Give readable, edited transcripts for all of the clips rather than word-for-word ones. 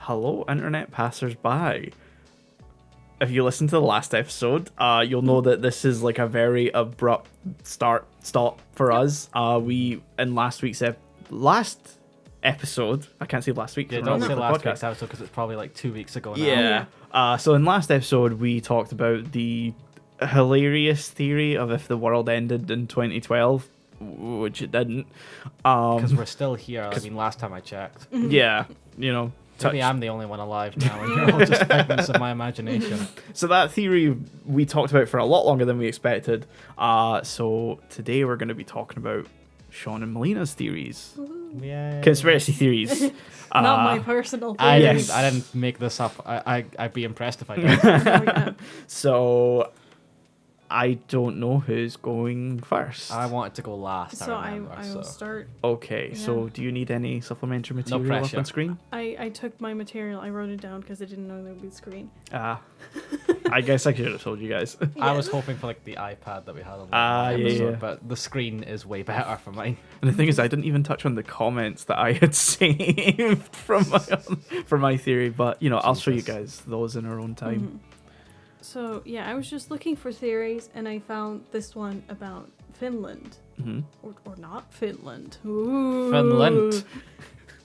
Hello, internet passers-by. If you listen to the last episode, you'll know that this is like a very abrupt stop for us. We in last week's last episode, I can't say last week. Yeah, don't say last week's episode because it's probably like 2 weeks ago now. Yeah. So in last episode, we talked about the hilarious theory of if the world ended in 2012, which it didn't. Because we're still here. I mean, last time I checked. Yeah, you know. Maybe I'm the only one alive now, and you're all just figments of my imagination. So that theory we talked about for a lot longer than we expected. So today we're going to be talking about Shaun and Melina's theories. Yay. Conspiracy theories. Not my personal I theories. didn't make this up. I'd be impressed if I did. So I don't know who's going first. I wanted to go last. So I will start. Okay, so do you need any supplementary material up pressure. on screen? I took my material, I wrote it down because I didn't know there would be a screen. I guess I should have told you guys. I was hoping for like the iPad that we had on the episode, but the screen is way better for mine. And the thing is, I didn't even touch on the comments that I had saved from my theory, but you know, I'll show you guys those in our own time. Mm-hmm. So yeah, I was just looking for theories, and I found this one about Finland, or not Finland. Ooh. Finland.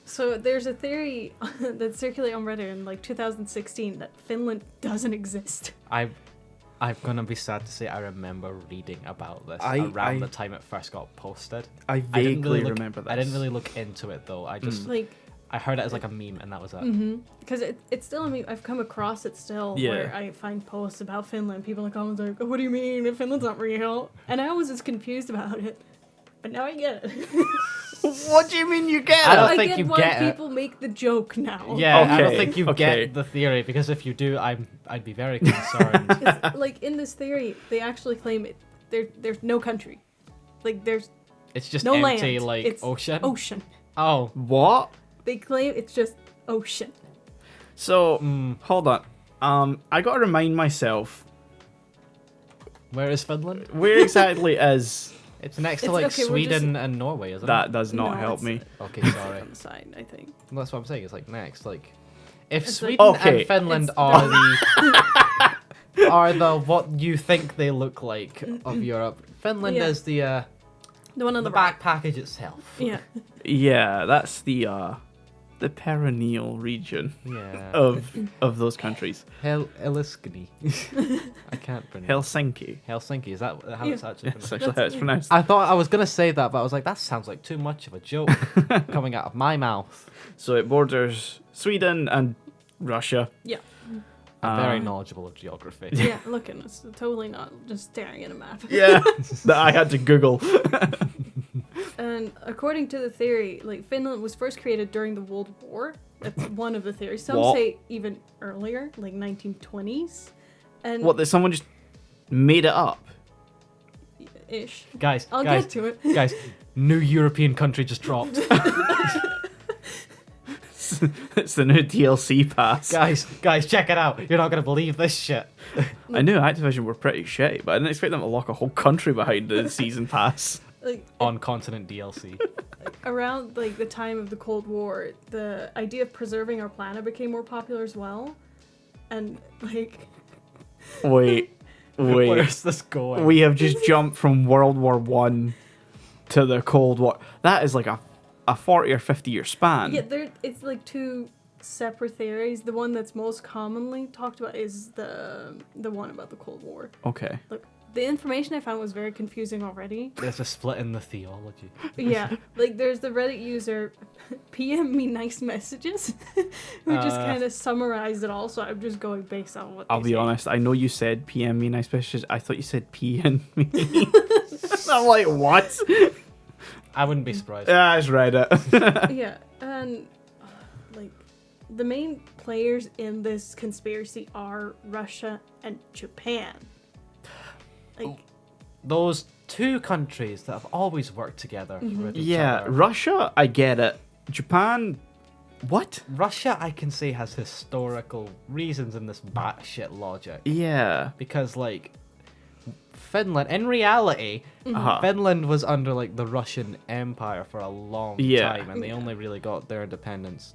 So there's a theory that circulated on Reddit in like 2016 that Finland doesn't exist. I'm gonna be sad to say I remember reading about this around the time it first got posted. I vaguely remember this. I didn't really look into it though. I just I heard it as like a meme, and that was it. Because it's still a meme. I've come across it still, where I find posts about Finland. People in the comments are like, oh, what do you mean? Finland's not real. And I was just confused about it. But now I get it. What do you mean you get it? I don't think get you why get it. people make the joke now. Yeah, I don't Okay, think you get the theory, because if you do, I'd be very concerned. It's, like in this theory, they actually claim it. There's no country. Like It's just no empty, land. like It's ocean. Ocean. Oh, What? They claim it's just ocean. So, hold on. I gotta remind myself, where is Finland? where exactly is... It's next to It's- like okay, we're Sweden and Norway, isn't That it? does not No, help it's- me. Okay, sorry. On the side, I think. Well, that's what I'm saying. It's like next. Like, if It's Sweden like- Okay. and Finland It's- are the what you think they look like of Europe, Finland Yeah. is the The one on the back right. package itself. Yeah. Yeah, that's the perineal region Yeah. of those countries. Helsinki. I can't pronounce. Helsinki. Helsinki. Is that how it's actually That's pronounced? actually how it's pronounced. I thought I was gonna say that, but I was like, that sounds like too much of a joke coming out of my mouth. So it borders Sweden and Russia. Yeah. I'm very knowledgeable of geography. Yeah, look at us. Totally not just staring at a map. Yeah, that I had to Google. And according to the theory, like Finland was first created during the World War. That's one of the theories. Some What? say even earlier, like 1920s. And What, that someone just made it up? ish. Guys, I'll guys, get to it. guys, new European country just dropped. It's the new DLC pass. Guys, check it out. You're not gonna believe this shit. I knew Activision were pretty shitty, but I didn't expect them to lock a whole country behind the season pass. Like On continent DLC. around like the time of the Cold War, the idea of preserving our planet became more popular as well. And like Wait. Where's this going? We have just jumped from World War One to the Cold War. That is like a 40 or 50 year span. yeah, it's like two separate theories. The one that's most commonly talked about is the one about the Cold War. Okay. Look, the information I found was very confusing already. There's a split in the theology. Yeah, like there's the Reddit user PM me nice messages who just kind of summarized it all, so I'm just going based on what I'll they be say. honest, I know you said PM me nice messages. I thought you said P and me. I'm like, what? I wouldn't be surprised. Yeah, I just read it. Yeah, and like the main players in this conspiracy are Russia and Japan. Like Those two countries that have always worked together with each Yeah, other. Russia, I get it. Japan, what? Russia, I can say, has historical reasons in this batshit logic. Yeah. Because, like, Finland, in reality, Finland was under, like, the Russian Empire for a long Yeah. time, and they only really got their independence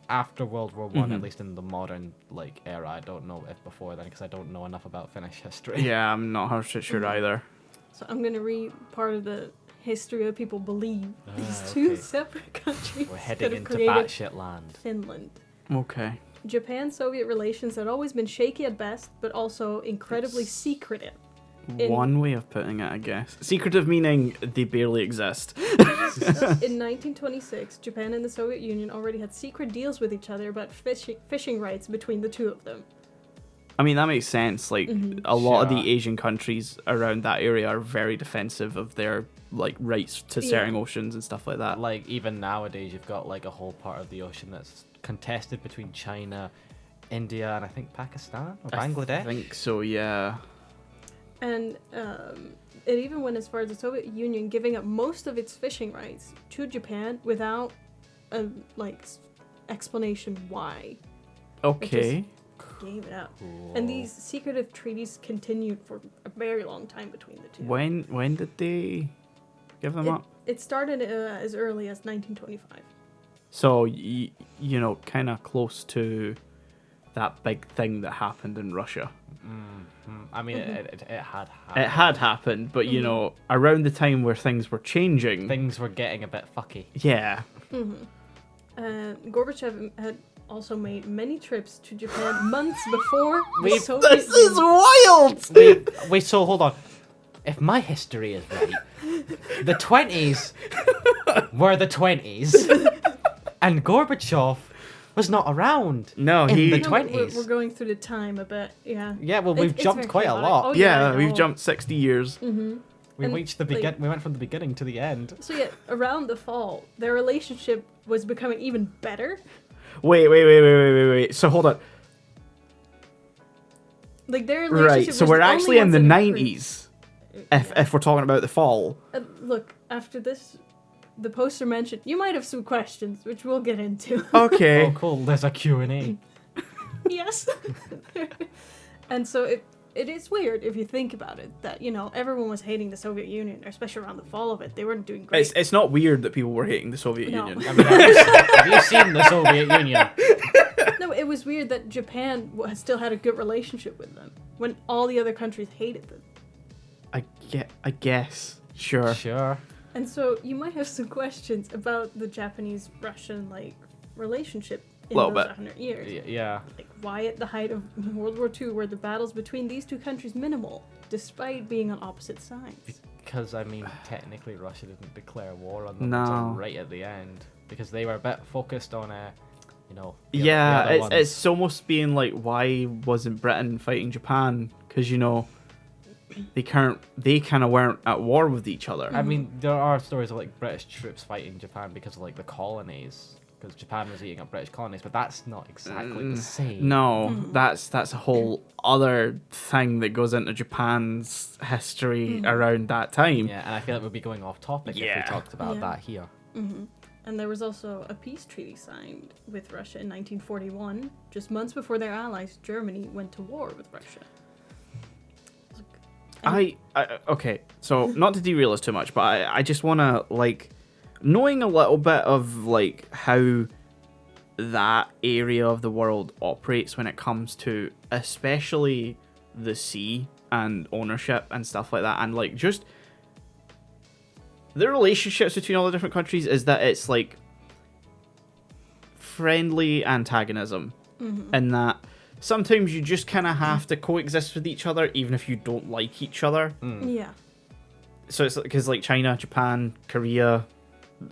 after World War One, at least in the modern era. I don't know if before then, because I don't know enough about Finnish history. Yeah, I'm not 100% sure either. So I'm gonna read part of the history that people believe these two separate countries. We're heading into batshit land. Finland. Okay. Japan-Soviet relations had always been shaky at best, but also incredibly secretive. One way of putting it, I guess. Secretive meaning they barely exist. In 1926, Japan and the Soviet Union already had secret deals with each other about fishing rights between the two of them. I mean, that makes sense. Like, a lot of the Asian countries around that area are very defensive of their, rights to certain oceans and stuff like that. Like, even nowadays, you've got, a whole part of the ocean that's contested between China, India, and I think Pakistan or Bangladesh. I think so, yeah. And it even went as far as the Soviet Union giving up most of its fishing rights to Japan without a explanation why. Okay. Gave it up. Cool. And these secretive treaties continued for a very long time between the two. When did they give them up? It started as early as 1925. So, kind of close to that big thing that happened in Russia. I mean, it had happened. It had happened, but, around the time where things were changing... Things were getting a bit fucky. Yeah. Gorbachev had also made many trips to Japan months before the Soviet This is wild! Wait, so hold on. If my history is right, the 20s were the 20s, and Gorbachev was not around. No, in the No, 20s. we're going through the time a bit, yeah. Yeah, well, we've It's jumped very quite a chaotic. lot. Oh, Yeah, I we've know. jumped 60 years. We And, reached the we went from the beginning to the end. So yeah, around the fall, their relationship was becoming even better. Wait. So hold on. Like their relationship Right, was so we're the only actually in ones the that improved. 90s. If we're talking about the fall. Look, after this, the poster mentioned, you might have some questions, which we'll get into. Okay. Oh, cool. There's a Q&A. Yes. And so it is weird if you think about it, that, everyone was hating the Soviet Union, especially around the fall of it. They weren't doing great. It's not weird that people were hating the Soviet No. Union. I mean, have you seen the Soviet Union? No, it was weird that Japan still had a good relationship with them when all the other countries hated them. I guess. Sure. Sure. And so you might have some questions about the Japanese-Russian relationship in Little those bit. 100 years. Yeah. Like, why at the height of World War II were the battles between these two countries minimal, despite being on opposite sides? Because, I mean, technically Russia didn't declare war on them No. until right at the end. Because they were a bit focused on, the Yeah, other ones. it's almost being like, why wasn't Britain fighting Japan? Because, they kind of weren't at war with each other. I mean, there are stories of, British troops fighting Japan because of, the colonies. Because Japan was eating up British colonies, but that's not exactly the same. No, that's a whole other thing that goes into Japan's history around that time. Yeah, and I feel like we'd be going off topic if we Yeah. talked about Yeah. that here. And there was also a peace treaty signed with Russia in 1941, just months before their allies, Germany, went to war with Russia. Okay, so not to derail us too much, but I just want to, knowing a little bit of, how that area of the world operates when it comes to especially the sea and ownership and stuff like that, and, just the relationships between all the different countries, is that it's, friendly antagonism, in that sometimes you just kind of have to coexist with each other, even if you don't like each other. Yeah. So it's because China, Japan, Korea,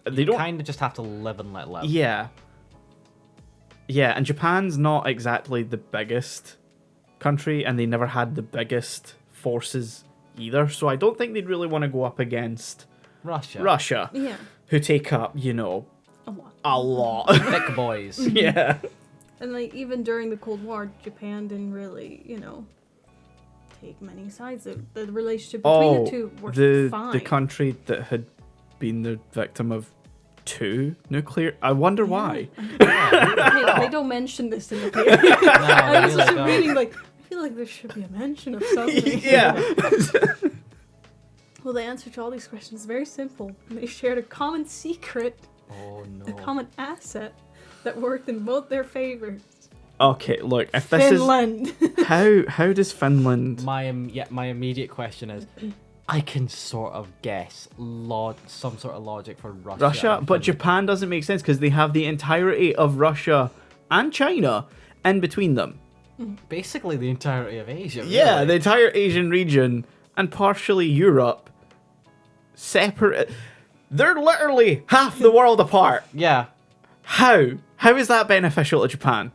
they don't kind of just have to live and let live. Yeah, and Japan's not exactly the biggest country, and they never had the biggest forces either. So I don't think they'd really want to go up against Russia, Yeah. who take up, A lot. a lot. Thick boys. Yeah. And even during the Cold War, Japan didn't really, take many sides. The relationship between the two were fine. the country that had been the victim of 2 nuclear. I wonder why. They don't mention this in the paper. I was just reading, I feel like there should be a mention of something. Yeah. Well, the answer to all these questions is very simple. They shared a common secret, Oh no. a common asset, that worked in both their favors. Okay, look, if Finland. this is how does Finland? My immediate question is, I can sort of guess some sort of logic for Russia. Russia, and but Finland. Japan doesn't make sense because they have the entirety of Russia and China in between them. Basically the entirety of Asia. Yeah, really. the entire Asian region and partially Europe separate. They're literally half the world apart. Yeah. How? How is that beneficial to Japan?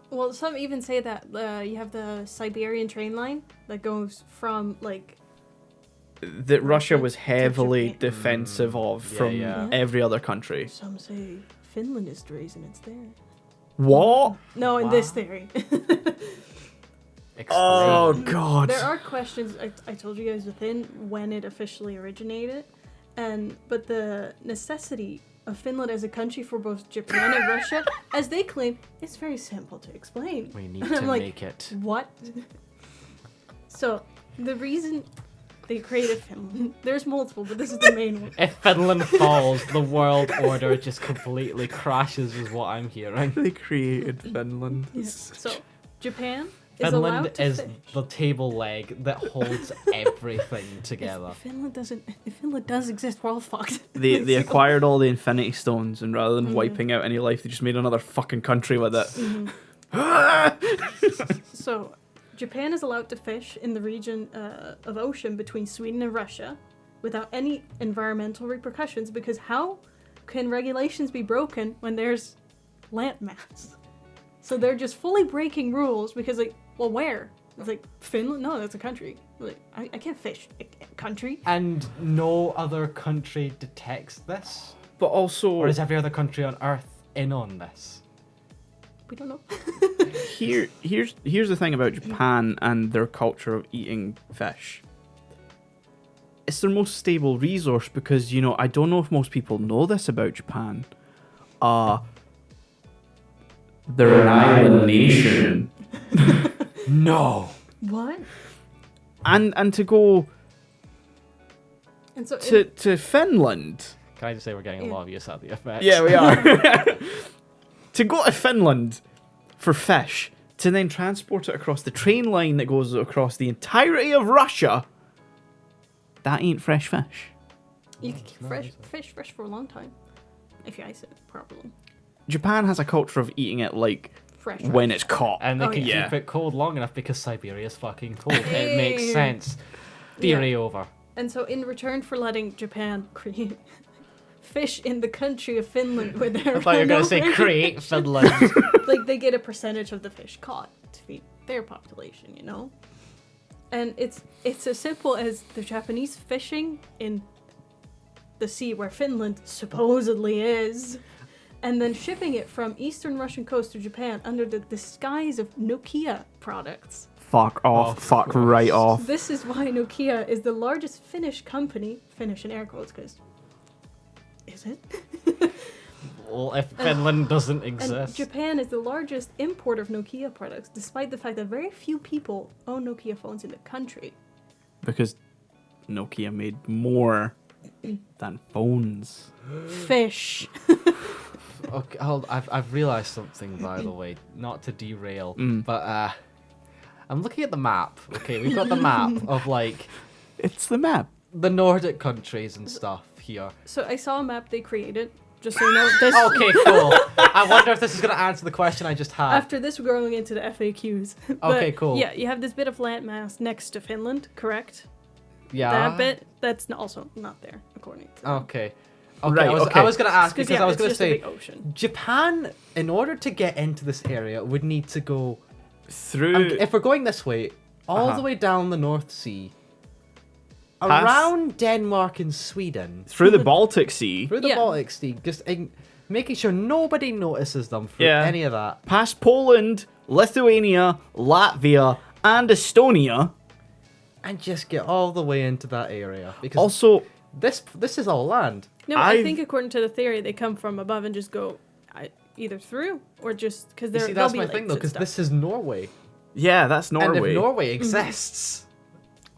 Well, some even say that you have the Siberian train line that goes from, like... That Russia was to heavily Japan. defensive of from yeah. every other country. Some say Finland is the reason it's there. What? No, in this theory. Explain. Oh god. There are questions, I told you guys within, when it officially originated. But the necessity of Finland as a country for both Japan and Russia, as they claim, it's very simple to explain. We need And I'm to like, make it. What? So, the reason they created Finland, there's multiple, but this is the main one. If Finland falls, the world order just completely crashes, is what I'm hearing. They created Finland. So, Japan is allowed Finland to is fish. the table leg that holds everything together. If Finland does exist, we're all fucked. They acquired all the Infinity Stones, and rather than wiping out any life, they just made another fucking country with it. So, Japan is allowed to fish in the region of ocean between Sweden and Russia without any environmental repercussions, because how can regulations be broken when there's landmass? So they're just fully breaking rules because, like, well, where? It's like, Finland? No, that's a country. Like, I can't fish a country. And no other country detects this? But also, Or is every other country on Earth in on this? We don't know. here's the thing about Japan and their culture of eating fish. It's their most stable resource because, you know, I don't know if most people know this about Japan. They're an island nation. No! What? And to go And so to Finland. Can I just say we're getting a lot of use out of the effects? Yeah, we are. To go to Finland for fish, to then transport it across the train line that goes across the entirety of Russia, that ain't fresh fish. you can keep fish fresh for a long time if you ice it properly. Japan has a culture of eating it like Fresh. when it's caught. And they Oh, can yeah. keep it cold long enough because Siberia's fucking cold. It makes sense. Theory over. And so, in return for letting Japan create fish in the country of Finland, where they're I thought you were going to say create Finland. like they get a percentage of the fish caught to feed their population, you know. And it's as simple as the Japanese fishing in the sea where Finland supposedly is, and then shipping it from eastern Russian coast to Japan under the disguise of Nokia products. Fuck off. Of Fuck course. right off. This is why Nokia is the largest Finnish company, Finnish in air quotes, because is it? Well, if Finland doesn't And exist. Japan is the largest importer of Nokia products, despite the fact that very few people own Nokia phones in the country. Because Nokia made more than phones. Fish. Okay, I've realised something, by the way. Not to derail, but I'm looking at the map. Okay, we've got the map of, like, It's the map. the Nordic countries and stuff here. So I saw a map they created, just so you know. This, Okay, cool. I wonder if this is going to answer the question I just had. After this, we're going into the FAQs. Okay, cool. Yeah, you have this bit of landmass next to Finland, correct? Yeah. That bit, that's also not there, according to them. Okay. Okay, Right, I was going to ask Because because I was it's going to just a say big ocean. Japan, in order to get into this area, would need to go. Through. If we're going this way, all Uh-huh. the way down the North Sea, Past- around Denmark and Sweden, through the Baltic Sea, through the Yeah. Baltic Sea, just making sure nobody notices them for Yeah. any of that. past Poland, Lithuania, Latvia, and Estonia. And just get all the way into that area. Because Also, this is all land. No, I I've- think according to the theory, they come from above and just go either through or just because You they're. see, they'll that's be my thing lakes though, and because stuff. this is Norway. yeah, that's And Norway. if Norway exists,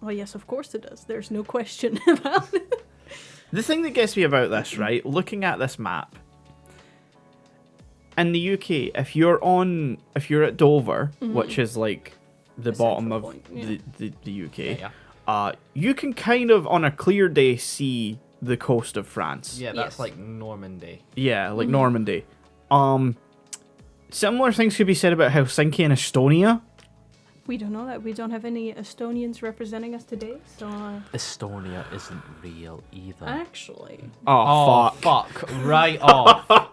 Well, yes, of course it does. There's no question about it. The thing that gets me about this, right, looking at this map, in the UK, if you're at Dover, which is like the The bottom central of point, yeah. the UK, Yeah. you can kind of on a clear day see the coast of France. Yeah, that's Yes. like Normandy. Yeah, like Normandy. Similar things could be said about Helsinki and Estonia. We don't know that. We don't have any Estonians representing us today, so Estonia isn't real either. actually, Oh, fuck. Right off.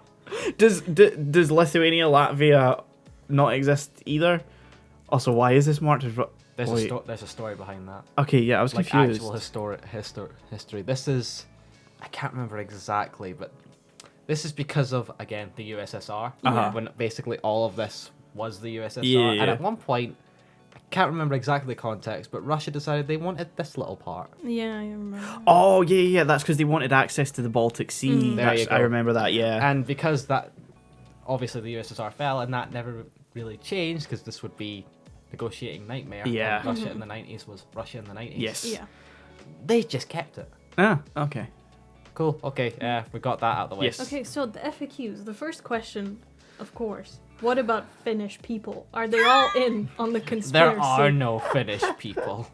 Does Lithuania, Latvia not exist either? Also, why is this marked as... There's a story behind that. Okay, yeah, I was Like confused. actual history. This is, I can't remember exactly, but this is because of, again, the USSR. Uh-huh. When basically all of this was the USSR. Yeah. And at one point, I can't remember exactly the context, but Russia decided they wanted this little part. yeah, I remember. Oh, yeah, that's because they wanted access to the Baltic Sea. There you go. I remember that, yeah. And because that, obviously the USSR fell, and that never really changed, because this would be negotiating nightmare. Yeah. Russia in the 90s was Russia in the 90s. Yes. Yeah. They just kept it. Ah, okay. Cool. Okay. We got that out of the way. Yes. Okay, so the FAQs. The first question, of course. What about Finnish people? Are they all in on the conspiracy? There are no Finnish people.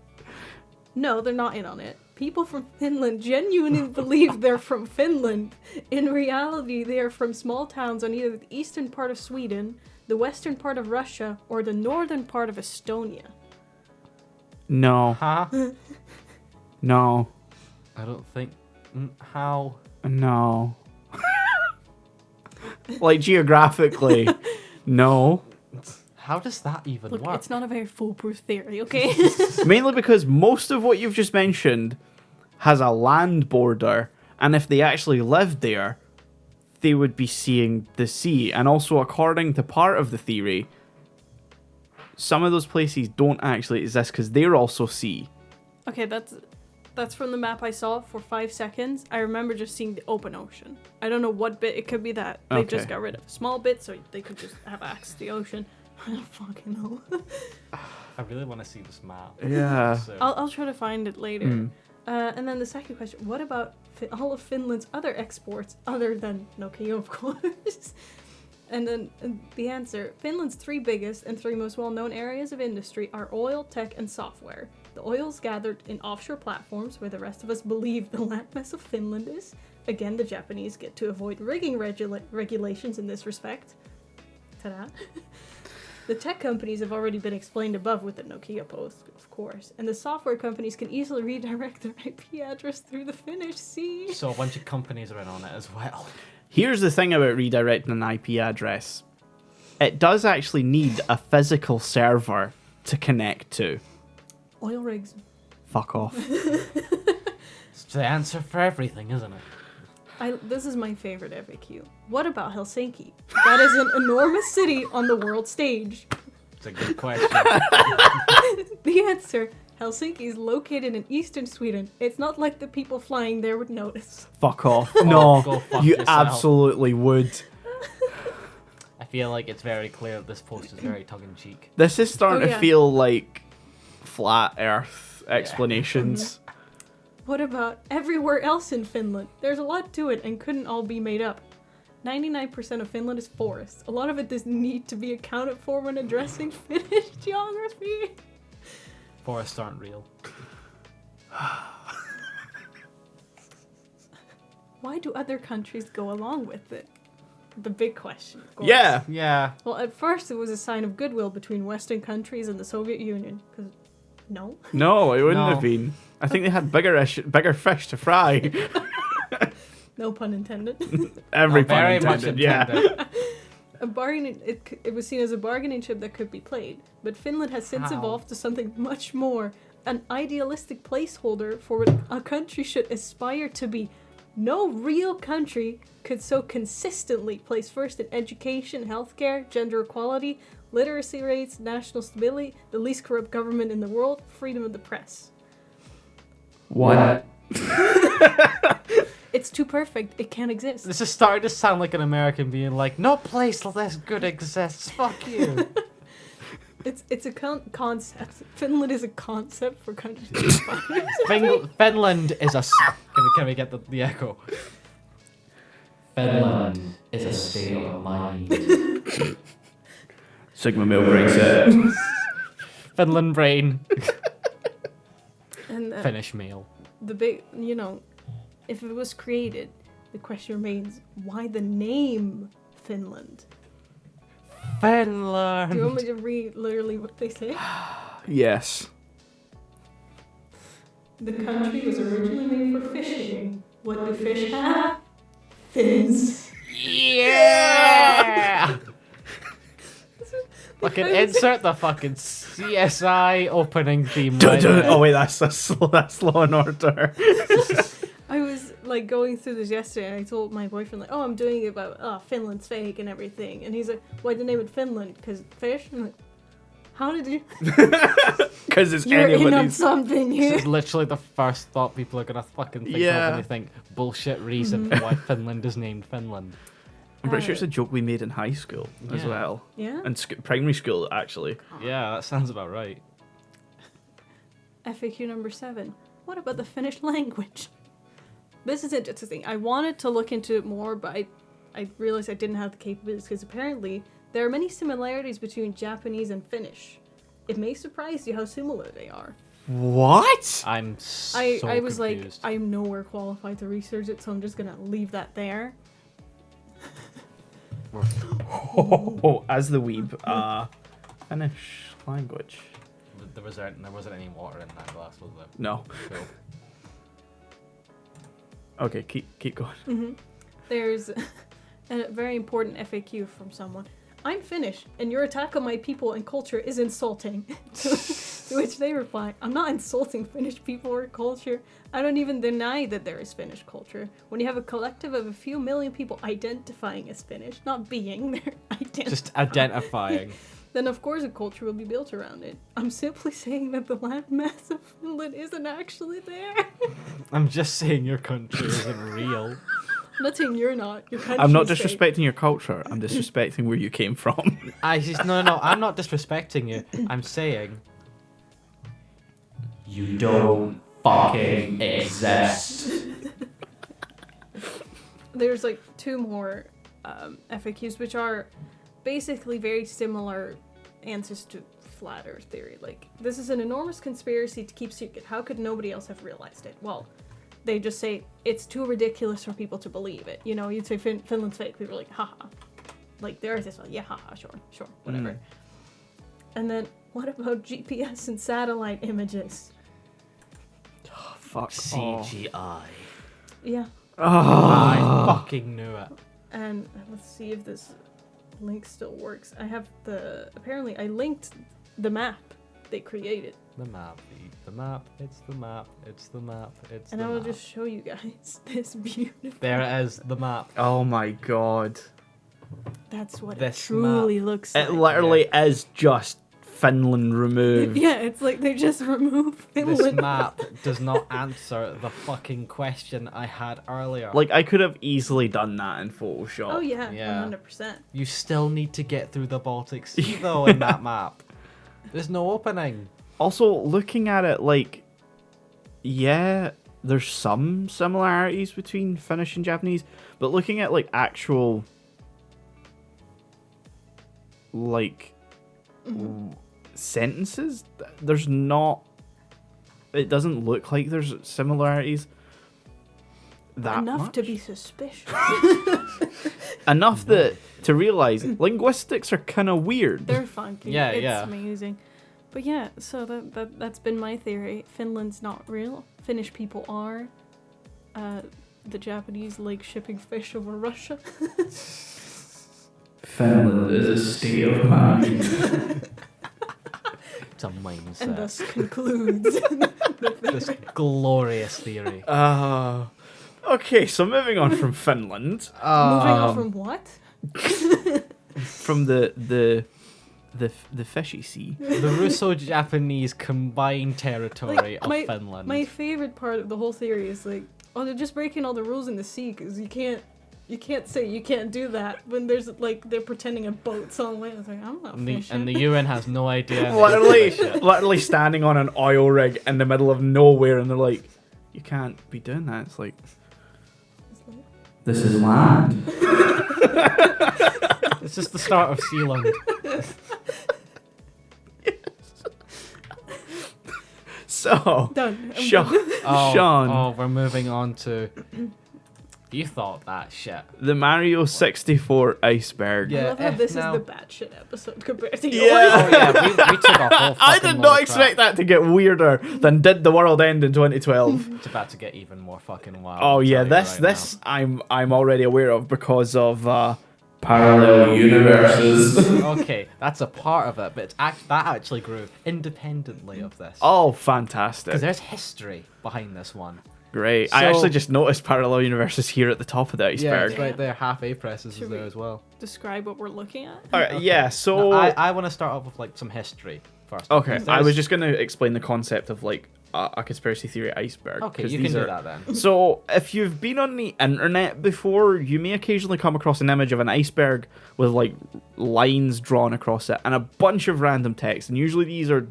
No, they're not in on it. People from Finland genuinely believe they're from Finland. In reality, they are from small towns on either the eastern part of Sweden, the western part of Russia, or the northern part of Estonia. No. Huh? No. I don't think. How? No. Like, geographically, no. How does that even Look, work? it's not a very foolproof theory, okay? Mainly because most of what you've just mentioned has a land border, and if they actually lived there, they would be seeing the sea. And also, according to part of the theory, some of those places don't actually exist because they're also sea. Okay, that's from the map I saw for 5 seconds. I remember just seeing the open ocean. I don't know what bit. It could be that they just Okay. got rid of a small bit so they could just have access to the ocean. I don't fucking know. I really want to see this map. Yeah. So, I'll try to find it later. Mm. And then the second question: what about all of Finland's other exports other than Nokia, of course? And then the answer: Finland's 3 biggest and 3 most well-known areas of industry are oil, tech, and software. The oil's gathered in offshore platforms where the rest of us believe the landmass of Finland is. Again, the Japanese get to avoid rigging regulations in this respect. Ta-da. The tech companies have already been explained above with the Nokia post, of course. And the software companies can easily redirect their IP address through the Finnish Sea. so a bunch of companies are in on it as well. Here's the thing about redirecting an IP address. It does actually need a physical server to connect to. Oil rigs. Fuck off. It's the answer for everything, isn't it? This is my favorite FAQ. What about Helsinki? That is an enormous city on the world stage. It's a good question. The answer: Helsinki is located in eastern Sweden. It's not like the people flying there would notice. Fuck off. No, go fuck you yourself. absolutely would. I feel like it's very clear that this post is very tongue-in-cheek. This is starting Oh, to yeah. feel like flat Earth explanations. What about everywhere else in Finland? There's a lot to it and couldn't all be made up. 99% of Finland is forest. A lot of it does need to be accounted for when addressing Finnish geography. Forests aren't real. Why do other countries go along with it? The big question, of course. Yeah. Yeah. Well, at first it was a sign of goodwill between Western countries and the Soviet Union. Because, no. No, it wouldn't No. have been. I think they had bigger fish to fry. No pun intended. Every Oh, pun very intended, much yeah. intended. A bargaining, it was seen as a bargaining chip that could be played, but Finland has since How? evolved to something much more, an idealistic placeholder for what a country should aspire to be. No real country could so consistently place first in education, healthcare, gender equality, literacy rates, national stability, the least corrupt government in the world, freedom of the press. What? It's too perfect, it can't exist. This is starting to sound like an American being like, no place less good exists. Fuck you. It's a concept. Finland is a concept for countries to aspire. Finland is a. Can we get the echo? Finland is a state of mind. Sigma male brain set. Finland brain. And Finnish male. the big, if it was created, the question remains, why the name Finland? Finland. Do you want me to read literally what they say? Yes. The country was originally made for fishing. What do fish have? Fins. Yeah! Fucking Because- insert the fucking CSI opening theme. Dun, Right dun. there. Oh wait, that's Law and Order. I was like going through this yesterday and I told my boyfriend like, oh, I'm doing it about Finland's fake and everything. And he's like, why'd you name it Finland? Because fish? I'm like, how did you? Because it's You're in on anybody's. something This here. is literally the first thought people are gonna fucking think of Yeah. when they think bullshit reason for why Finland is named Finland. I'm pretty sure it's a joke we made in high school as Yeah. well, Yeah? and primary school actually. Yeah, that sounds about right. FAQ number 7. What about the Finnish language? This is interesting. I wanted to look into it more, but I realized I didn't have the capabilities because apparently there are many similarities between Japanese and Finnish. It may surprise you how similar they are. What? I'm so I was confused. like, I'm nowhere qualified to research it, so I'm just gonna leave that there. Oh, as the weeb, Finnish language. There wasn't any water in that glass, was there? No. Cool. Okay, keep going. There's a very important FAQ from someone. I'm Finnish, and your attack on my people and culture is insulting. To which they reply, I'm not insulting Finnish people or culture. I don't even deny that there is Finnish culture. When you have a collective of a few million people identifying as Finnish, not being, they're identifying. Just identifying. Then of course a culture will be built around it. I'm simply saying that the landmass of Finland isn't actually there. I'm just saying your country isn't real. I'm not saying you're not. Your country's I'm not fake. disrespecting your culture. I'm disrespecting where you came from. No, I'm not disrespecting you. I'm saying you don't fucking exist. There's like 2 more FAQs, which are basically very similar answers to flat Earth theory. Like, this is an enormous conspiracy to keep secret. How could nobody else have realized it? Well, they just say it's too ridiculous for people to believe it. You know, you'd say Finland's fake. People are like, haha. Like, the Earth is fake. Yeah, haha, sure, whatever. And then, what about GPS and satellite images? Fuck. CGI. Yeah. I fucking knew it. And let's see if this link still works. I have apparently I linked the map they created. The map, it's the map, it's the map, it's the map, it's And the I will map. just show you guys this beautiful. There it is, the map. Oh my god. That's what it This truly looks like. It literally is just Finland removed. Yeah, it's like they just removed Finland. This map does not answer the fucking question I had earlier. Like, I could have easily done that in Photoshop. Oh yeah, Yeah. 100%. You still need to get through the Baltic Sea though in that map. There's no opening. Also, looking at it, like, yeah, there's some similarities between Finnish and Japanese, but looking at, like, actual, like, sentences, there's not, it doesn't look like there's similarities that Enough much. to be suspicious. Enough that, to realise, linguistics are kind of weird. They're funky. Yeah, it's yeah. amazing. But yeah, so that's been my theory. Finland's not real. Finnish people are. The Japanese like shipping fish over Russia. Finland is a state of mind. It's a mindset. And thus concludes the This glorious theory. Okay, so moving on from Finland. Moving on from what? From the fishy sea. The Russo-Japanese combined territory of my, Finland. My favorite part of the whole theory is like, oh, they're just breaking all the rules in the sea because you can't say you can't do that when there's like they're pretending a boat's on land. It's like I'm not fishing. And the UN has no idea. literally standing on an oil rig in the middle of nowhere, and they're like, "You can't be doing that." It's like, It's like, This is land. It's just the start of Sealand. So, Done. I'm Shaun, done. Shaun, we're moving on to. You thought that shit. the Mario 64 iceberg. Yeah. I love how if this now- is the batshit episode compared to Yeah. yours. Oh yeah, we took a whole. I fucking did load not of expect crap. that to get weirder than did the world end in 2012. It's about to get even more fucking wild. Oh I'll yeah, tell you this right this I'm already aware of because of parallel universes. now. Okay, that's a part of it, but that actually grew independently of this. Oh, Because fantastic! there's history behind this one. Great. I So- actually just noticed parallel universes here at the top of the Yeah, iceberg. it's right there. Half A presses Should is there we- as well. Describe what we're looking at. Alright, yeah. So No, I want to start off with like some history first. okay, because I was there's- just gonna explain the concept of like a conspiracy theory iceberg. Okay, 'cause you can these do are- that then. So, if you've been on the internet before, you may occasionally come across an image of an iceberg with like lines drawn across it and a bunch of random text. And usually these are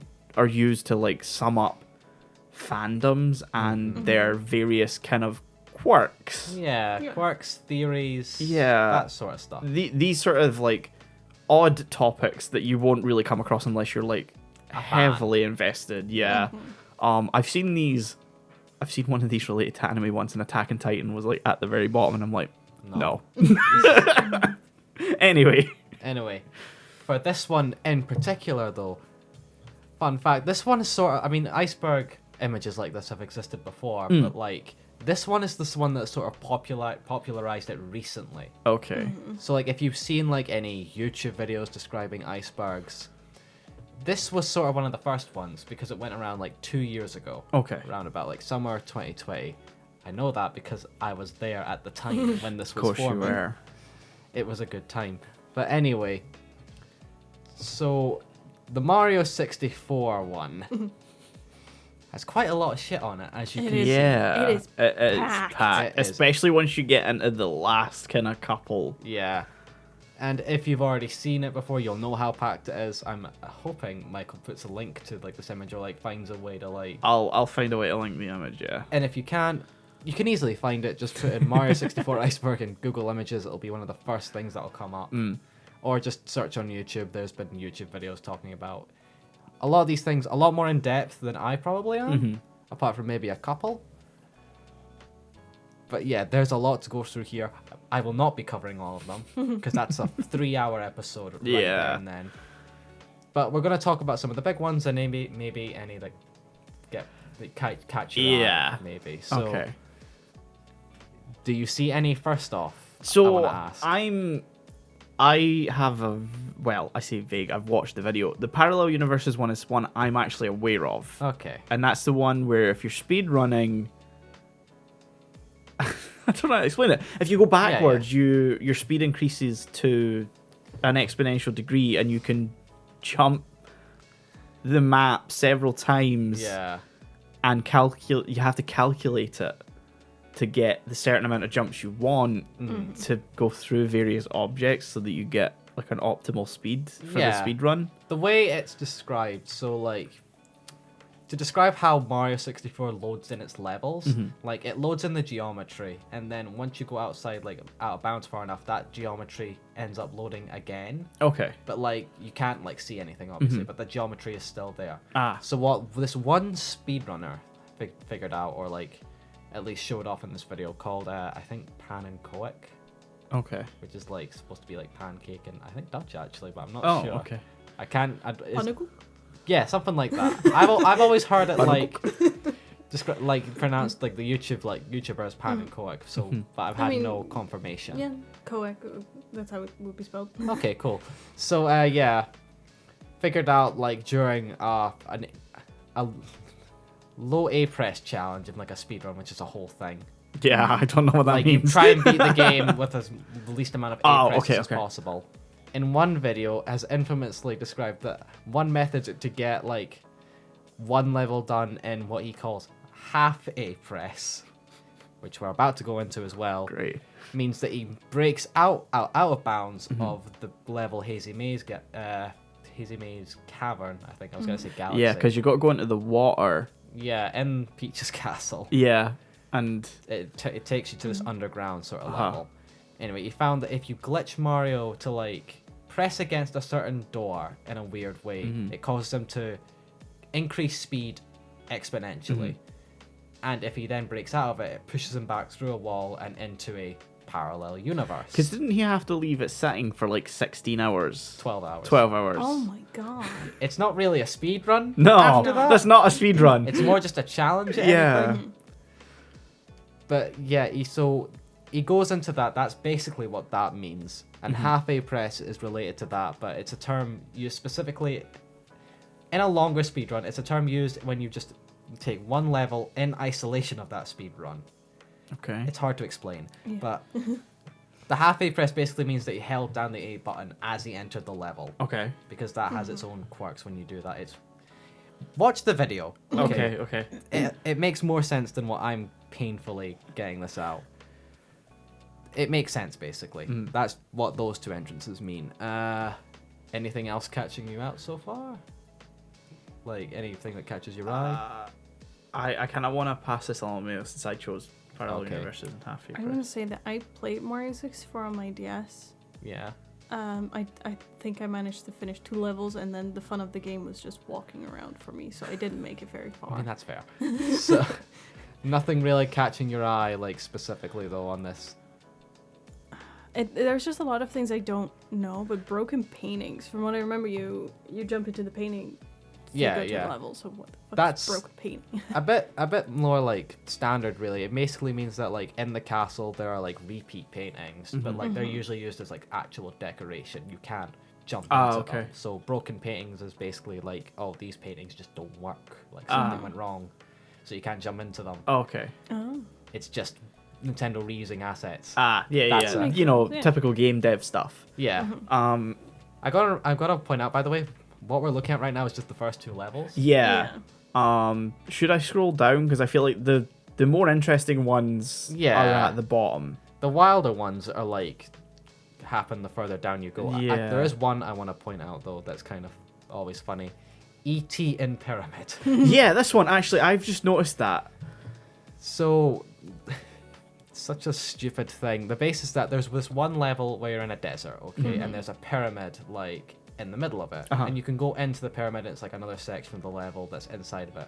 used to like sum up fandoms and their various kind of quirks. Yeah, Yeah. quirks, theories, Yeah. that sort of stuff. These sort of like odd topics that you won't really come across unless you're like fan. heavily invested. Yeah. I've seen these. I've seen one of these related to anime once, and Attack on Titan was like at the very bottom, and I'm like, no. Anyway, Anyway, for this one in particular, though, fun fact: this one is sort of. I mean, iceberg images like this have existed before, but like this one is the one that sort of popularized it recently. okay. So, like, if you've seen like any YouTube videos describing icebergs, this was sort of one of the first ones because it went around like 2 years ago. Okay. Around about like summer 2020. I know that because I was there at the time when this Of was course you forming. were. It was a good time. But anyway, so the Mario 64 one has quite a lot of shit on it, as you It can is. see. Yeah, It is it's packed. packed, It is. especially once you get into the last kind of couple. Yeah. And if you've already seen it before, you'll know how packed it is. I'm hoping Michael puts a link to like this image or like finds a way to like. I'll find a way to link the image. Yeah. And if you can't, you can easily find it. Just put in Mario 64 iceberg in Google Images. It'll be one of the first things that'll come up. Or just search on YouTube. There's been YouTube videos talking about a lot of these things, a lot more in depth than I probably am, apart from maybe a couple. But yeah, there's a lot to go through here. I will not be covering all of them because that's a 3-hour episode right Yeah. there and then. But we're gonna talk about some of the big ones and maybe any that catch your Yeah. eye, maybe. So, Okay. do you see any first off? I So wanna ask. I have a I say vague. I've watched the video. The parallel universes one is one I'm actually aware of, Okay. and that's the one where if you're speed running, I don't know how to explain it. If you go backwards, your speed increases to an exponential degree, and you can jump the map several times. Yeah. And you have to calculate it to get the certain amount of jumps you want to go through various objects so that you get like an optimal speed for the Yeah. speed run. The way it's described, so like to describe how Mario 64 loads in its levels, like it loads in the geometry, and then once you go outside, like out of bounds far enough, that geometry ends up loading again. Okay. But like you can't like see anything obviously, but the geometry is still there. Ah. So what this one speedrunner figured out, or like at least showed off in this video, called I think pan and coic, Okay. which is like supposed to be like pancake and I think Dutch actually, but I'm not Oh, sure. okay. I can't. Panagu? Yeah, something like that. I've always heard it like pronounced like the YouTubers pan and coic. So, but I've had no confirmation. Yeah, Coec. That's how it would be spelled. Okay, cool. So yeah, figured out like during a low A press challenge in like a speedrun, which is a whole thing. Yeah, I don't know what that Like you means. try and beat the game with the least amount of A presses as okay. possible. In one video, has infamously described that one method to get like one level done in what he calls half A press, which we're about to go into as well, Great. means that he breaks out of bounds of the level Hazy Maze Cavern. I think I was gonna say Galaxy. Yeah, because you got to go into the water. Yeah, in Peach's castle. Yeah. And it takes you to this underground sort of Uh-huh. level. Anyway, he found that if you glitch Mario to like press against a certain door in a weird way, it causes him to increase speed exponentially. And if he then breaks out of it, it pushes him back through a wall and into a parallel universe. because didn't he have to leave it sitting for like 16 hours? 12 hours. 12 hours. Oh my god. It's not really a speed run. No, after that. that's not a speed run. It's more just a challenge. At Yeah. anything. But yeah, he goes into that. That's basically what that means. And half a press is related to that, but it's a term used specifically in a longer speedrun. It's a term used when you just take one level in isolation of that speedrun. Okay. It's hard to explain, Yeah. but the half A press basically means that he held down the A button as he entered the level, Okay. because that has its own quirks when you do that. It's watch the video. Okay. It makes more sense than what I'm painfully getting this out. It makes sense, basically. That's what those two entrances mean. Anything else catching you out so far? Like, anything that catches your eye? I kind of want to pass this along to since I chose parallel Okay. universes and half a I'm gonna say that I played Mario 64 on my DS. Yeah. I think I managed to finish 2 levels, and then the fun of the game was just walking around for me, so I didn't make it very I far. mean, that's fair. So, nothing really catching your eye, like, specifically, though, on this. There's just a lot of things I don't know, but broken paintings. From what I remember, you jump into the painting. To Yeah, go to yeah. the level. So what the fuck That's- is broken painting? A bit more, like, standard, really. It basically means that, like, in the castle, there are, like, repeat paintings, but, like, they're usually used as, like, actual decoration. You can't jump into okay. them. So, broken paintings is basically, like, oh, these paintings just don't work. Like, something went wrong. So, you can't jump into them. Okay. Oh. It's just Nintendo reusing assets. Yeah. That's it. You know, Yeah. typical game dev stuff. Yeah. Um, I've got to point out, by the way, what we're looking at right now is just the first 2 levels. yeah. Should I scroll down because I feel like the more interesting ones Yeah. are at the bottom. The wilder ones are like happen the further down you go. Yeah. There is one I want to point out though that's kind of always funny. E.T. in Pyramid. Yeah, this one actually, I've just noticed that. So, such a stupid thing. The base is that there's this one level where you're in a desert, okay, and there's a pyramid like in the middle of it, and you can go into the pyramid. And it's like another section of the level that's inside of it.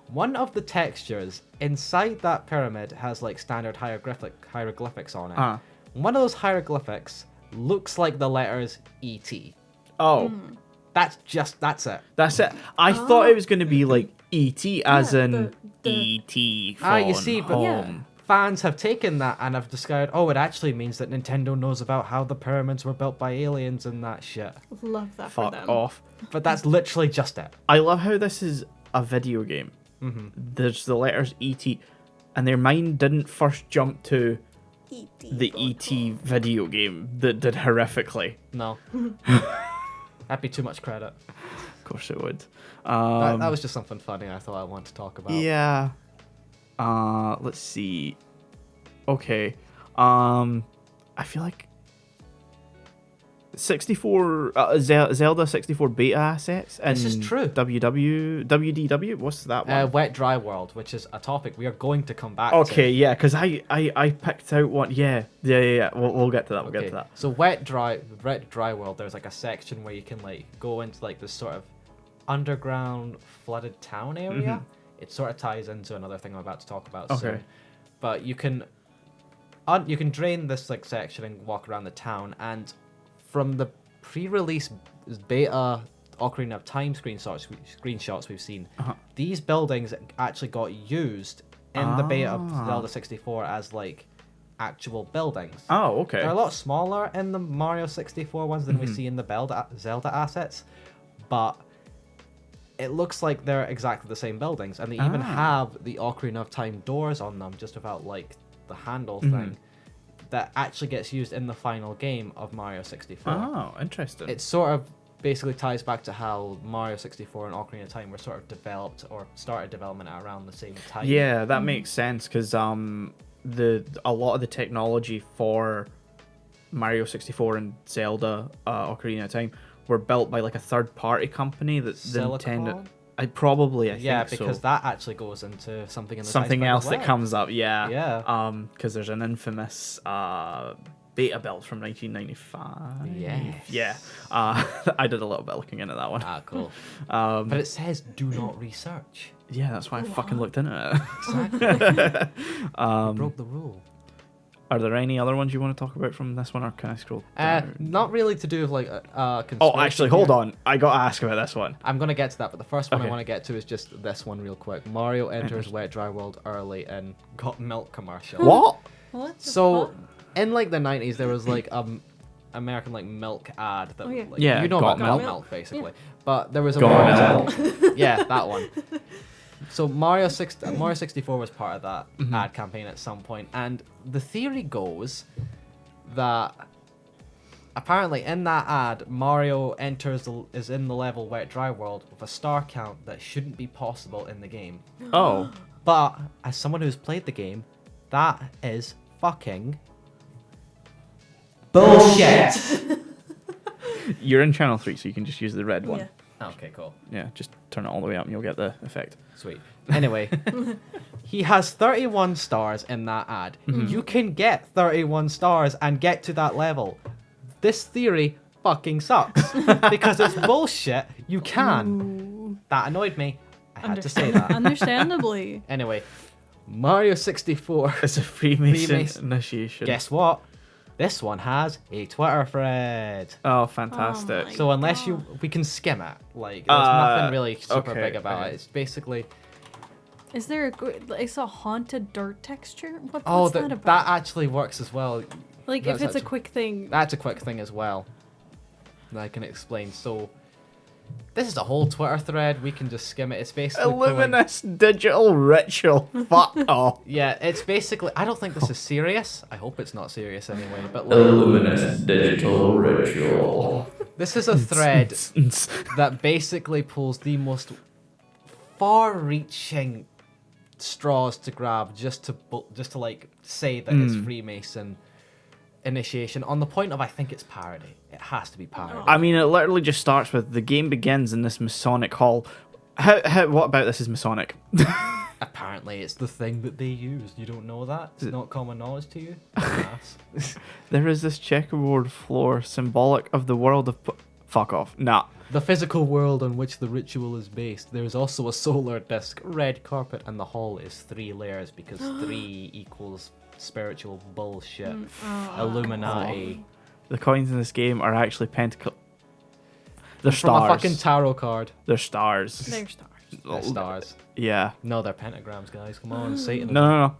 One of the textures inside that pyramid has like standard hieroglyphics on it. One of those hieroglyphics looks like the letters E.T. Oh, That's it. that's it. I thought it was going to be like E.T. as Yeah, in the- E.T. You phone see, but home. fans have taken that and have discovered, oh, it actually means that Nintendo knows about how the pyramids were built by aliens and that shit. Love that for Fuck them. off. But that's literally just it. I love how this is a video game. There's the letters E.T. and their mind didn't first jump to the E.T. video game that did horrifically. No. That'd be too much credit. Of course it would. That was just something funny I thought I wanted to talk about. Yeah. Let's see. Okay. I feel like 64 Zelda 64 beta assets and This is true. WDW. What's that one? Wet Dry World, which is a topic we are going to come back Okay, to. yeah, because I picked out one. Yeah. We'll get to that. We'll get to that. So Wet Dry World, there's like a section where you can like go into like this sort of underground flooded town area. It sort of ties into another thing I'm about to talk about soon. Okay. But you can drain this like section and walk around the town, and from the pre-release beta Ocarina of Time screenshots we've seen, these buildings actually got used in the beta of Zelda 64 as like actual buildings. Oh, okay. They're a lot smaller in the Mario 64 ones than we see in the Zelda assets, but it looks like they're exactly the same buildings, and they even have the Ocarina of Time doors on them, just without like the handle thing that actually gets used in the final game of Mario 64. Oh, interesting. It sort of basically ties back to how Mario 64 and Ocarina of Time were sort of developed or started development at around the same time. Yeah, that makes sense because a lot of the technology for Mario 64 and Zelda Ocarina of Time were built by like a third party company that Silicon? Nintendo. I probably, I Yeah, think because so. that actually goes into something in the Something Iceberg else as that well. comes up, yeah. Yeah. Because there's an infamous beta build from 1995. Yes. Yeah. I did a little bit looking into that one. Ah, cool. Um, But it says do not research. yeah, that's why I fucking What? looked into it. Exactly. You broke the rule. Are there any other ones you want to talk about from this one, or can I scroll down? Not really to do with like Oh, conspiracy actually, hold here. on. I got to ask about this one. I'm gonna get to that, but the first one I Okay. want to get to is just this one real quick. Mario enters Wet Dry World early and got milk commercial. What? What the So, fuck? in like the 90s, there was like American like milk ad that Oh, yeah. like, Yeah, you know Got about Got Milk. milk basically. Yeah. But there was a Got Mario yeah, that one. So Mario 64 was part of that ad campaign at some point, and the theory goes that apparently in that ad Mario is in the level Wet Dry World with a star count that shouldn't be possible in the game. Oh. But as someone who's played the game, that is fucking bullshit. You're in channel 3, so you can just use the red one. Yeah. Okay, cool. Yeah, just turn it all the way up and you'll get the effect. Sweet. Anyway, he has 31 stars in that ad. You can get 31 stars and get to that level. This theory fucking sucks because it's bullshit. You can. Ooh. That annoyed me. I had to say that. Understandably. Anyway, Mario 64. It's a Freemason, Freemason. initiation. Guess what? This one has a Twitter thread. Oh, fantastic. Oh my So unless we can skim it. Like there's nothing really super okay, big about okay. it. It's basically Is there a good? I saw haunted dirt texture. What's oh that about? that actually works as well. like that's if it's a actually- quick thing. That's a quick thing as well that I can explain. So this is a whole Twitter thread. We can just skim it. It's basically A luminous digital ritual. Fuck off. yeah, it's basically. I don't think this is serious. I hope it's not serious anyway. But A like, luminous digital ritual. this is a thread that basically pulls the most far-reaching straws to grab just to like say that it's Freemason initiation on the point of I think it's parody. It has to be parody. I mean, it literally just starts with the game begins in this Masonic hall. What about this is Masonic? Apparently, it's the thing that they use. You don't know that? It's not common knowledge to you? Dumbass. There is this checkerboard floor symbolic of the world of... Fuck off. Nah. The physical world on which the ritual is based. There is also a solar disk, red carpet, and the hall is 3 layers because 3 equals spiritual bullshit. Illuminati. The coins in this game are actually pentacle... They're From stars. a fucking tarot card. They're stars. They're stars. They're stars. Yeah. No, they're pentagrams, guys. Come on, Satan. No.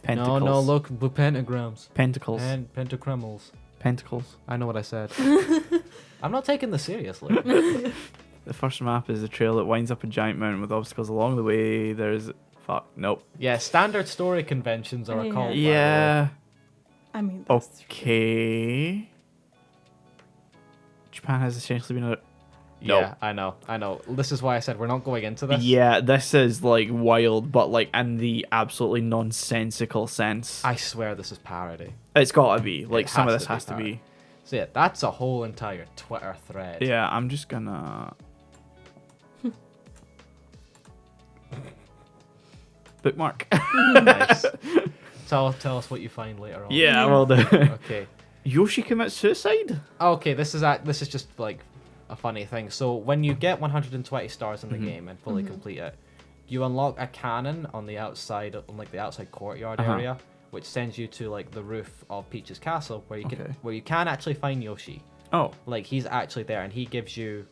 Pentacles. No, look, the pentagrams. Pentacles. And pentacremals. Pentacles. I know what I said. I'm not taking this seriously. The first map is a trail that winds up a giant mountain with obstacles along the way. There's... Fuck. Nope. Yeah, standard story conventions are a Yeah. cult. by the way. Yeah. I mean, that's Okay. Japan has essentially been a... Yeah, I know. This is why I said we're not going into this. Yeah, this is like wild, but like in the absolutely nonsensical sense. I swear this is parody. It's gotta be. Like It some of has this to be has to be. parody. So yeah, that's a whole entire Twitter thread. Yeah, I'm just gonna... Bookmark. Nice. Tell us what you find later on. Yeah, I will do. Okay. Yoshi commits suicide? Okay, this is just like a funny thing. So when you get 120 stars in the game and fully complete it, you unlock a cannon on the outside, on like the outside courtyard area, which sends you to like the roof of Peach's castle, where you can actually find Yoshi. Oh. Like he's actually there, and he gives you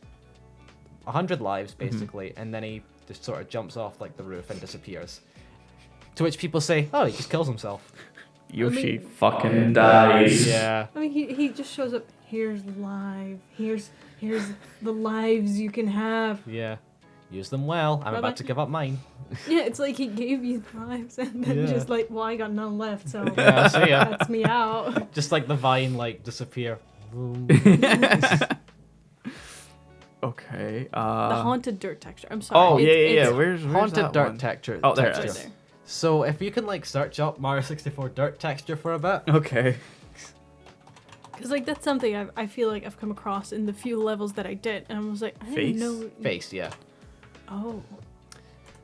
100 lives basically, and then he just sort of jumps off like the roof and disappears. To which people say, "Oh, he just kills himself." Yoshi fucking dies. Yeah. I mean, he just shows up. Here's live. Here's the lives you can have. Yeah. Use them well. I'm Bye-bye. about to give up mine. Yeah, it's like he gave you lives and then Yeah. just like, well, I got none left, so Yeah, see ya. that's me out. Just like the vine, like disappear. Okay. The haunted dirt texture. I'm sorry. Oh, It's- it's Where's Haunted that dirt one? texture. Oh, there it right is. there. So if you can like search up Mario 64 dirt texture for a bit. Okay. Because like that's something I feel like I've come across in the few levels that I did, and I was like, I didn't Face? know. Face, yeah. Oh.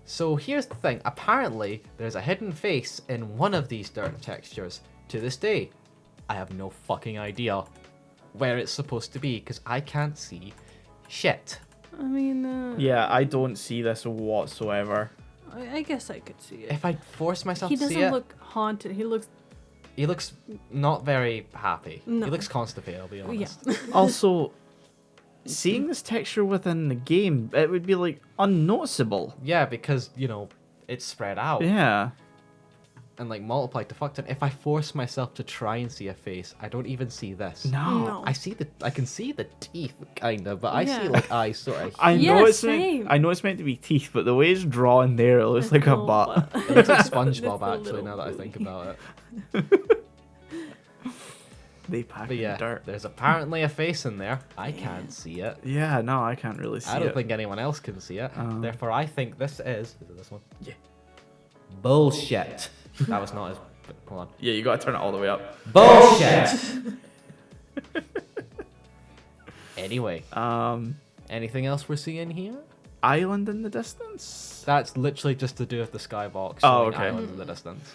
So here's the thing. Apparently, there's a hidden face in one of these dirt textures. To this day, I have no fucking idea where it's supposed to be because I can't see shit. I mean, Yeah, I don't see this whatsoever. I guess I could see it. If I force myself He to see doesn't it, look haunted. He looks. he looks not very happy. No. He looks constipated, I'll be honest. Yeah. Also, seeing this texture within the game, it would be like unnoticeable. Yeah, because, it's spread out. Yeah. And like multiplied to fuck ton. If I force myself to try and see a face, I don't even see this. No. I can see the teeth kind of, but I see Yeah. like eyes sort of. I Yeah, know it's same. I know it's meant to be teeth, but the way it's drawn there, it looks It's like a little butt. It looks like It's SpongeBob a actually. little Now that I think booty. about it. They pack But in yeah, dirt. there's apparently a face in there. I can't see it. Yeah, no, I can't really see I don't it. think anyone else can see it. Therefore, I think this is. Is it this one? Yeah. Bullshit. That was not as. Hold on. Yeah, you gotta turn it all the way up. Bullshit. Anyway, anything else we're seeing here? Island in the distance. That's literally just to do with the skybox. Oh, showing okay. Island in the distance.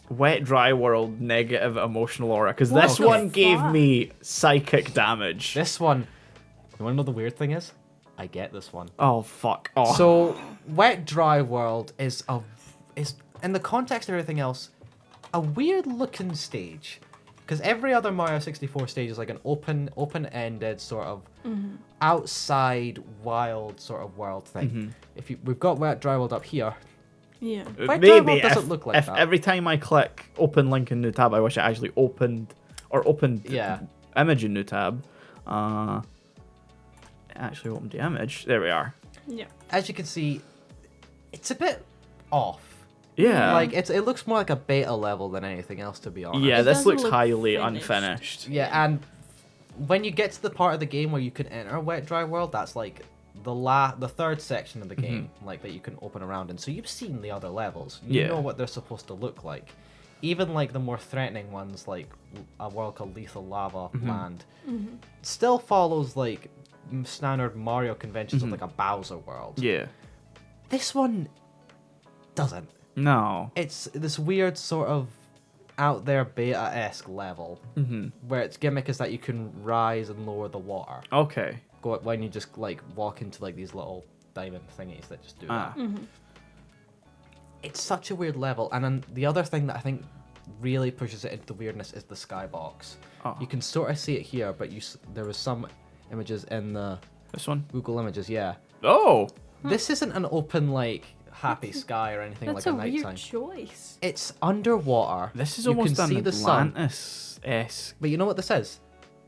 Wet dry world, negative emotional aura. Because What this the one gave fuck? me psychic damage. This one. You want to know the weird thing is? I get this one. Oh fuck. Oh. So, wet dry world is in the context of everything else, a weird looking stage. Because every other Mario 64 stage is like an open-ended sort of outside wild sort of world thing. We've got wet dry world up here. Yeah. Wet dry world maybe doesn't look like if that. every time I click open link in new tab, I wish it actually opened Yeah. image in new tab. It actually opened the image. There we are. Yeah. As you can see, it's a bit off. Yeah. Like it looks more like a beta level than anything else, to be honest. Yeah, It this doesn't looks look highly finished. unfinished. Yeah, and when you get to the part of the game where you can enter wet dry world, that's like the third section of the game, like that you can open around in. So you've seen the other levels. You Yeah. know what they're supposed to look like. Even like the more threatening ones, like a world called Lethal Lava Land, still follows like standard Mario conventions of like a Bowser world. Yeah. This one doesn't. No. It's this weird sort of out there beta-esque level where its gimmick is that you can rise and lower the water. Okay. Go when you just like walk into like these little diamond thingies that just do Ah. that. It's such a weird level, and then the other thing that I think really pushes it into the weirdness is the skybox. Oh. You can sort of see it here, but there was some images in the This one. Google Images. Yeah, Oh. this isn't an open like happy sky or anything That's like a a weird nighttime. choice. It's underwater. This is You almost can an see the sun. Atlantis-esque. But you know what this is?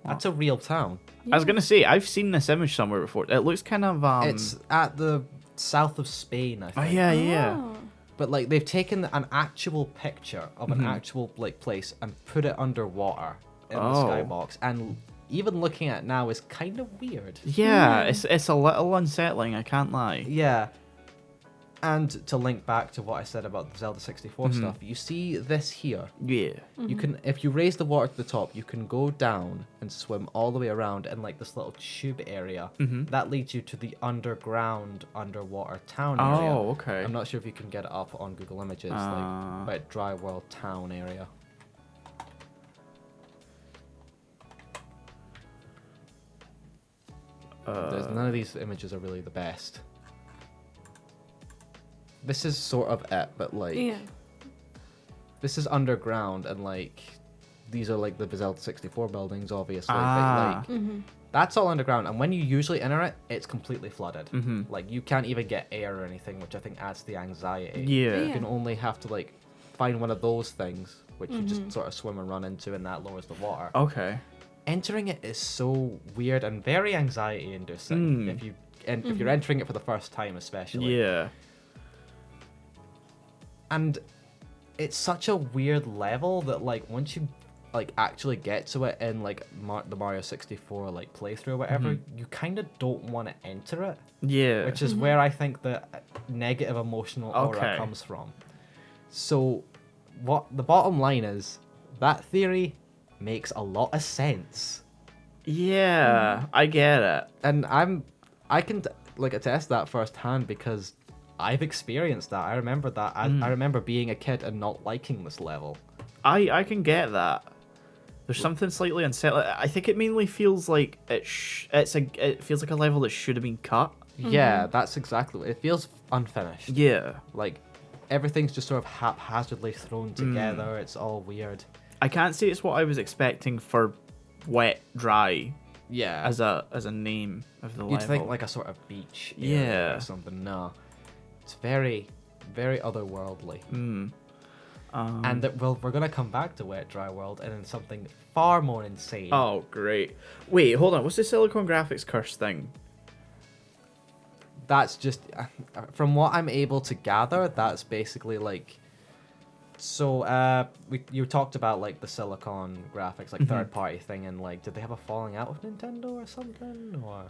That's a real town. I was gonna say I've seen this image somewhere before. It looks kind of It's at the south of Spain, I Oh think. yeah. Oh. But like they've taken an actual picture of an actual like place and put it underwater in the Oh. skybox, and even looking at it now is kind of weird. Yeah. It's a little unsettling. I can't lie. Yeah. And to link back to what I said about the Zelda 64 stuff, you see this here. Yeah. You can, if you raise the water to the top, you can go down and swim all the way around in like this little tube area. That leads you to the underground underwater town area. Oh, okay. I'm not sure if you can get it up on Google Images, like wet dry world town area. None of these images are really the best. This is sort of it, but like Yeah. this is underground, and like these are like the Zelda 64 buildings, obviously. Ah. But like that's all underground, and when you usually enter it, it's completely flooded. Like you can't even get air or anything, which I think adds to the anxiety. Yeah. You can only have to like find one of those things, which you just sort of swim and run into, and that lowers the water. Okay. Entering it is so weird and very anxiety-inducing if you're entering it for the first time, especially. Yeah. And it's such a weird level that like once you like actually get to it in like the Mario 64 like playthrough or whatever, you kind of don't want to enter it, Yeah. which is where I think the negative emotional aura Okay. comes from. So what the bottom line is, that theory makes a lot of sense. Yeah. I get it. And I can like attest that firsthand because I've experienced that. I remember that. I remember being a kid and not liking this level. I can get that. There's something slightly unsettling. I think it mainly feels like it feels like a level that should have been cut. Yeah, that's exactly. It feels unfinished. Yeah. Like everything's just sort of haphazardly thrown together. It's all weird. I can't say it's what I was expecting for Wet Dry Yeah. as a name of the You'd level. think like a sort of beach area Yeah. or something. No. It's very, very otherworldly. And we're going to come back to Wet Dry World and in something far more insane. Oh, great. Wait, hold on. What's the Silicon Graphics curse thing? That's just, from what I'm able to gather, that's basically like... So, you talked about like the Silicon Graphics, like third-party thing, and like, did they have a falling out with Nintendo or something? Or...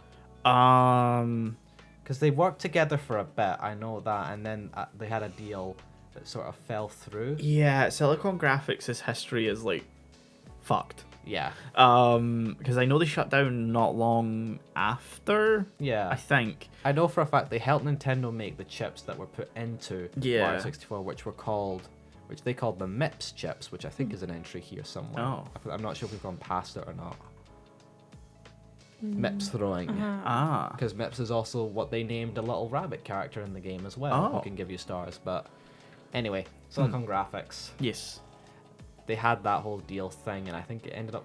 Because they worked together for a bit, I know that, and then they had a deal that sort of fell through. Yeah, Silicon Graphics' history is like fucked. Yeah. Because I know they shut down not long after. Yeah. I think. I know for a fact they helped Nintendo make the chips that were put into Mario 64, which they called the MIPS chips, which I think is an entry here somewhere. Oh. I'm not sure if we've gone past it or not. MIPS throwing. Because MIPS is also what they named a little rabbit character in the game as well, who can give you stars. But anyway, Silicon Graphics. Yes. They had that whole deal thing, and I think it ended up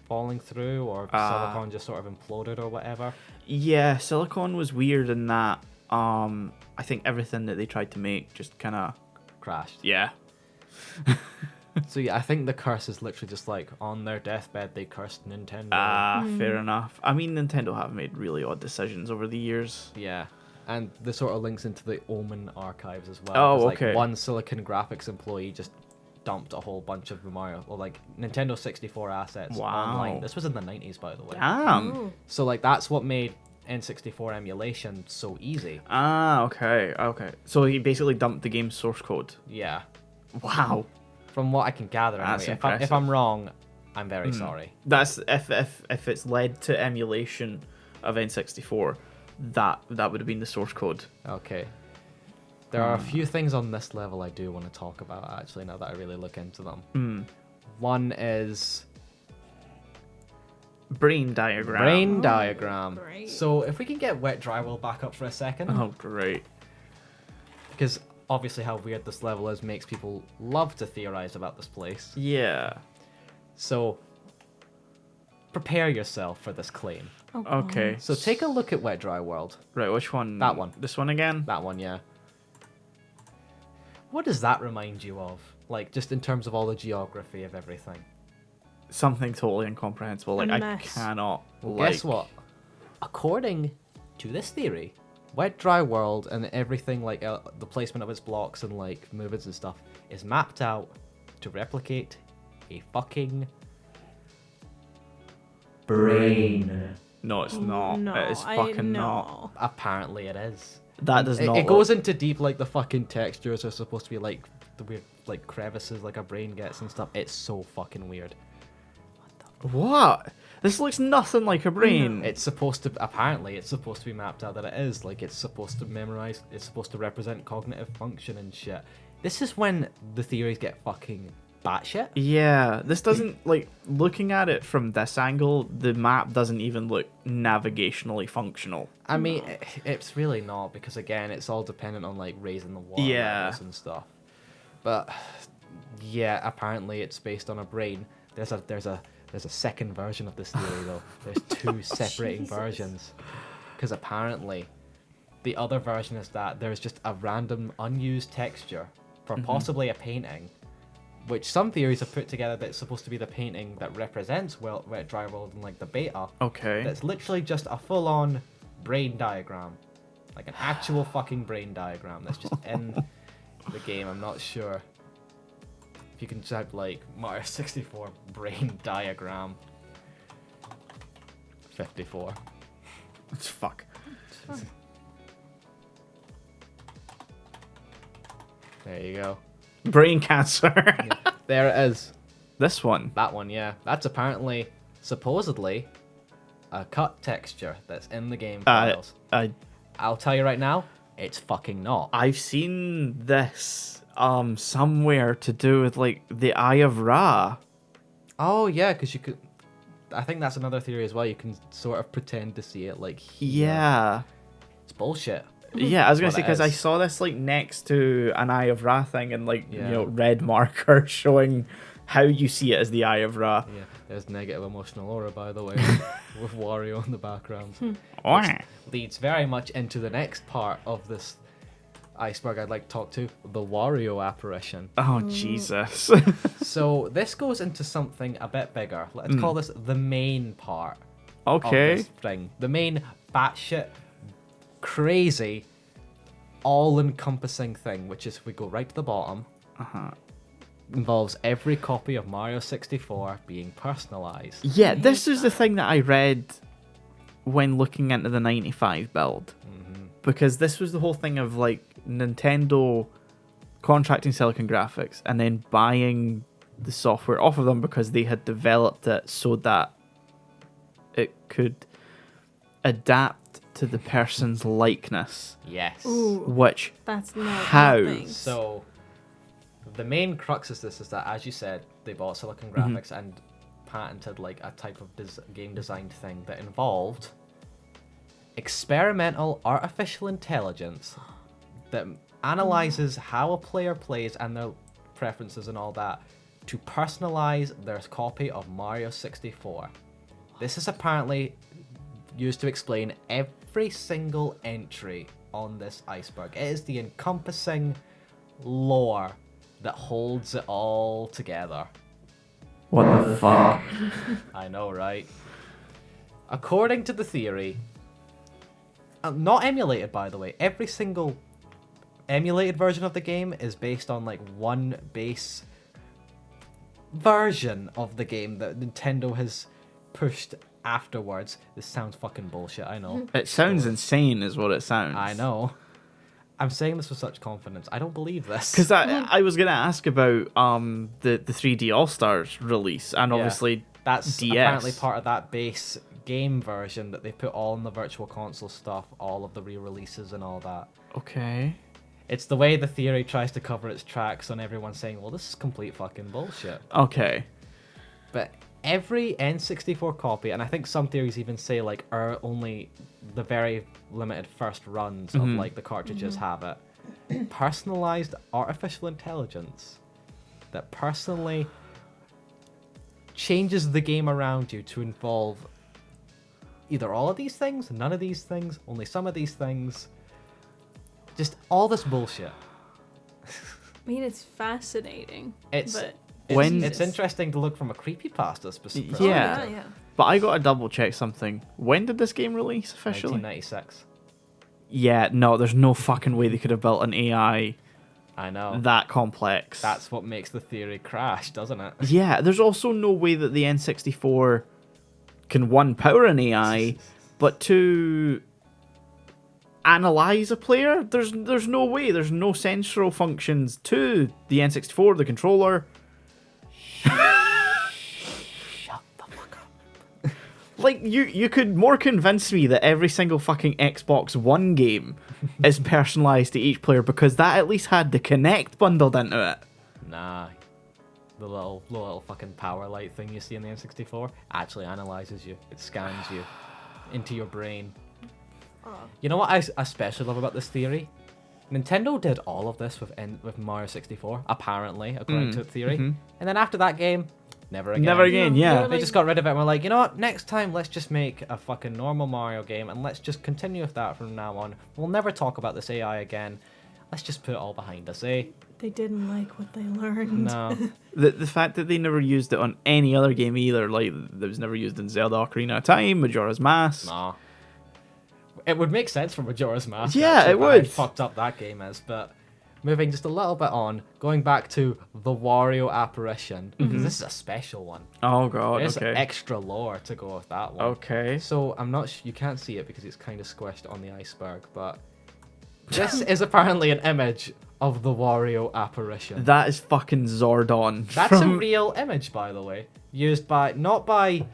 falling through, or Silicon just sort of imploded or whatever. Yeah, Silicon was weird in that I think everything that they tried to make just kind of Crashed. Yeah. So yeah, I think the curse is literally just like on their deathbed they cursed Nintendo. Fair enough. I mean, Nintendo have made really odd decisions over the years. Yeah. And this sort of links into the Omen archives as well. Oh, 'cause, okay. Like, one Silicon Graphics employee just dumped a whole bunch of the Mario, or like Nintendo 64 assets online. This was in the 90s, by the way. Damn. So like that's what made N64 emulation so easy. Okay. So he basically dumped the game's source code. Yeah. Wow. From what I can gather, That's anyway. impressive. If I'm wrong, I'm very sorry. That's if it's led to emulation of N64, that would have been the source code. Okay. There are a few things on this level I do want to talk about, actually, now that I really look into them. One is Brain diagram. brain diagram. great. So if we can get Wet Dry World back up for a second, Oh, great. because obviously how weird this level is makes people love to theorize about this place. Yeah. So prepare yourself for this claim. Okay. So take a look at Wet Dry World. Right, which one? That one. This one again? That one, yeah. What does that remind you of? Like, just in terms of all the geography of everything. Something totally incomprehensible. Like, A I mess. cannot. Guess what? According to this theory, Wet Dry World and everything, like the placement of its blocks and like movements and stuff, is mapped out to replicate a fucking brain. No, it's not. No, it is fucking not. Apparently it is. That does not. It goes into deep, like the fucking textures are supposed to be like the weird, like crevices, like a brain gets and stuff. It's so fucking weird. What? This looks nothing like a brain. It's supposed to, apparently, it's supposed to be mapped out that it is. Like, it's supposed to memorize, it's supposed to represent cognitive function and shit. This is when the theories get fucking batshit. Yeah, this doesn't, like, looking at it from this angle, the map doesn't even look navigationally functional. I mean, it's really not, because again, it's all dependent on, like, raising the water levels and stuff. But, yeah, apparently it's based on a brain. There's a second version of this theory, though. There's two separating versions. Because apparently, the other version is that there's just a random unused texture for possibly a painting, which some theories have put together that's supposed to be the painting that represents Wet Dry World and like the beta. Okay. That's literally just a full-on brain diagram. Like an actual fucking brain diagram that's just in the game. I'm not sure. If you can type like Mario 64 brain diagram 54. It's fuck. There you go. Brain cancer. There it is. This one. That one, yeah. That's apparently, supposedly, a cut texture that's in the game files. I'll tell you right now, it's fucking not. I've seen this somewhere to do with like the Eye of Ra. Oh yeah, because you could. I think that's another theory as well. You can sort of pretend to see it like here. Yeah. It's bullshit. Yeah, I was gonna What say it because I is. saw this like next to an Eye of Ra thing and like Yeah. red marker showing how you see it as the Eye of Ra. Yeah, there's negative emotional aura, by the way, with Wario in the background. Wah. Leads very much into the next part of this iceberg I'd like to talk to, the Wario apparition. Oh Jesus. So this goes into something a bit bigger. Let's call this the main part of Okay. this thing. The main batshit, crazy, all-encompassing thing, which is, if we go right to the bottom, involves every copy of Mario 64 being personalized. Yeah, this is the thing that I read when looking into the 95 build. Because this was the whole thing of like Nintendo contracting Silicon Graphics and then buying the software off of them because they had developed it so that it could adapt to the person's likeness. Yes. Ooh, Which, that's not How? nothing. So, the main crux of this is that, as you said, they bought Silicon Graphics and patented like a type of game design thing that involved experimental artificial intelligence that analyzes how a player plays and their preferences and all that to personalize their copy of Mario 64. This is apparently used to explain every single entry on this iceberg. It is the encompassing lore that holds it all together. what the fuck? I know, right? According to the theory, not emulated by the way, every single emulated version of the game is based on like one base version of the game that Nintendo has pushed afterwards. This sounds fucking bullshit, I know. It sounds insane is what it sounds. I know. I'm saying this with such confidence. I don't believe this. Because I was going to ask about the 3D All-Stars release and Yeah. obviously That's DS. apparently part of that base game version that they put all in the virtual console stuff, all of the re-releases and all that. Okay. It's the way the theory tries to cover its tracks on everyone saying, well, this is complete fucking bullshit. Okay. But every N64 copy, and I think some theories even say like only the very limited first runs of like the cartridges have it, personalized artificial intelligence that personally changes the game around you to involve either all of these things, none of these things, only some of these things. Just all this bullshit. I mean, it's fascinating. It's but When- it's interesting to look from a creepypasta perspective. Oh, Yeah. yeah. But I got to double check something. When did this game release officially? 1996. Yeah, no, there's no fucking way they could have built an AI I know. that complex. That's what makes the theory crash, doesn't it? Yeah, there's also no way that the N64 can one power an AI, but to analyze a player, there's no way. There's no sensory functions to the N64, the controller. Shut the fuck up. Like you could more convince me that every single fucking Xbox One game is personalized to each player because that at least had the Kinect bundled into it. Nah. The little fucking power light thing you see in the N64 actually analyzes you. It scans you into your brain. You know what I especially love about this theory? Nintendo did all of this with Mario 64, apparently, according to the theory. And then after that game, never again. Never again, No, yeah. they're They just got rid of it and were like, you know what, next time let's just make a fucking normal Mario game and let's just continue with that from now on. We'll never talk about this AI again. Let's just put it all behind us, eh? They didn't like what they learned. No. The fact that they never used it on any other game either, like it was never used in Zelda Ocarina of Time, Majora's Mask. Nah. It would make sense for Majora's Mask. Yeah, actually, it but would. How fucked up that game is, but moving just a little bit on, going back to the Wario apparition, because this is a special one. Oh god, There's okay. extra lore to go with that one. Okay. So I'm not you can't see it because it's kind of squished on the iceberg, but this is apparently an image of the Wario apparition. That is fucking Zordon. That's a from... real image, by the way, used by not by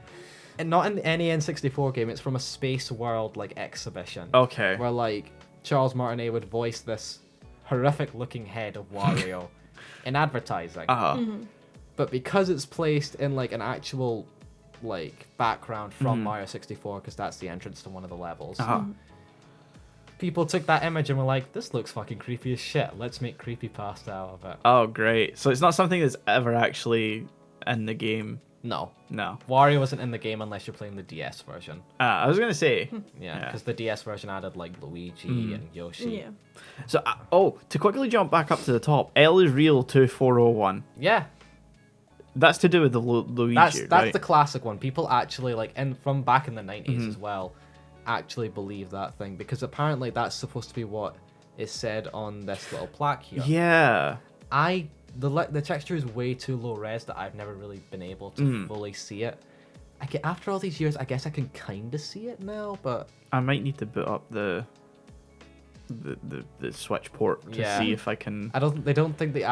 and not in any N64 game. It's from a Space World like exhibition. Okay. Where like Charles Martinet would voice this horrific looking head of Wario in advertising. But because it's placed in like an actual like background from Mario 64, because that's the entrance to one of the levels, people took that image and were like, this looks fucking creepy as shit. Let's make creepypasta out of it. Oh, great. So it's not something that's ever actually in the game. No. No. Wario wasn't in the game unless you're playing the DS version. I was gonna say. Yeah, because the DS version added like Luigi and Yoshi. Yeah. So, to quickly jump back up to the top, L is real 2401. Yeah, That's to do with the Luigi, that's right? the classic one. People actually like, and from back in the 90s as well, actually believe that thing because apparently that's supposed to be what is said on this little plaque here. Yeah. The texture is way too low res that I've never really been able to fully see it. After all these years, I guess I can kind of see it now, but I might need to boot up the Switch port to see if I can. they don't think they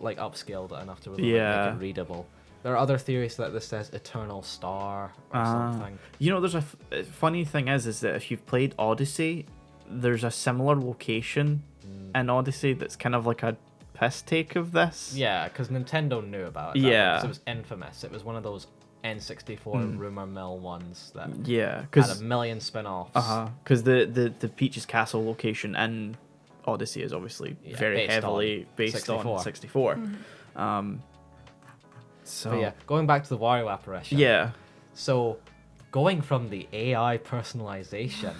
like upscaled it enough to really make it readable. There are other theories that this says Eternal Star or something. You know, there's a funny thing is that if you've played Odyssey, there's a similar location in Odyssey that's kind of like a piss take of this. Yeah, because Nintendo knew about it. Yeah. It was infamous. It was one of those N64 rumor mill ones that Yeah, had a million spin-offs. because the Peach's Castle location in Odyssey is obviously very based heavily on based 64. on 64. So But yeah, going back to the Wario apparition. yeah, So, going from the AI personalization,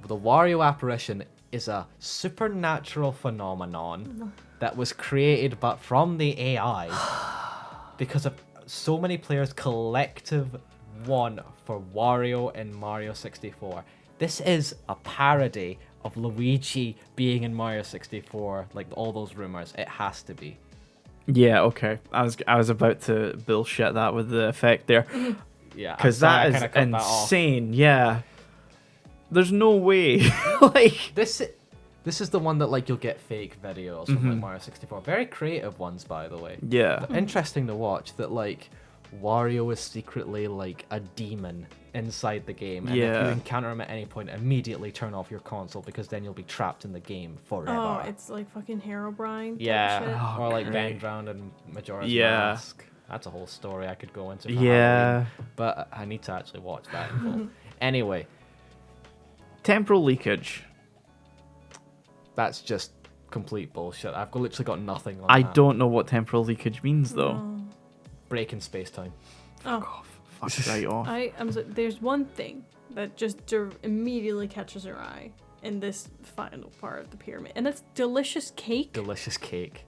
the Wario apparition is a supernatural phenomenon that was created but from the AI because of so many players' collective want for Wario in Mario 64. This is a parody of Luigi being in Mario 64, like all those rumors. It has to be. yeah, okay. I was about to bullshit that with the effect there. Yeah, Because that is insane. Yeah, there's no way. Like This is the one that like you'll get fake videos from like Mario 64. Very creative ones, by the way. yeah, Interesting to watch that like Wario is secretly like a demon inside the game, and if Yeah. you encounter him at any point, immediately turn off your console because then you'll be trapped in the game forever. Oh, it's like fucking Herobrine. type Yeah, shit. Oh, or like great. Ben Drowned and Majora's Yeah. Mask. That's a whole story I could go into. For yeah. Halloween, but I need to actually watch that in full. Anyway, Temporal leakage. that's just complete bullshit. I've literally got nothing on I that. don't know what temporal leakage means though. Breaking space time. Oh, Fuck right off. there's one thing that just immediately catches your eye in this final part of the pyramid, and it's delicious cake. Delicious cake.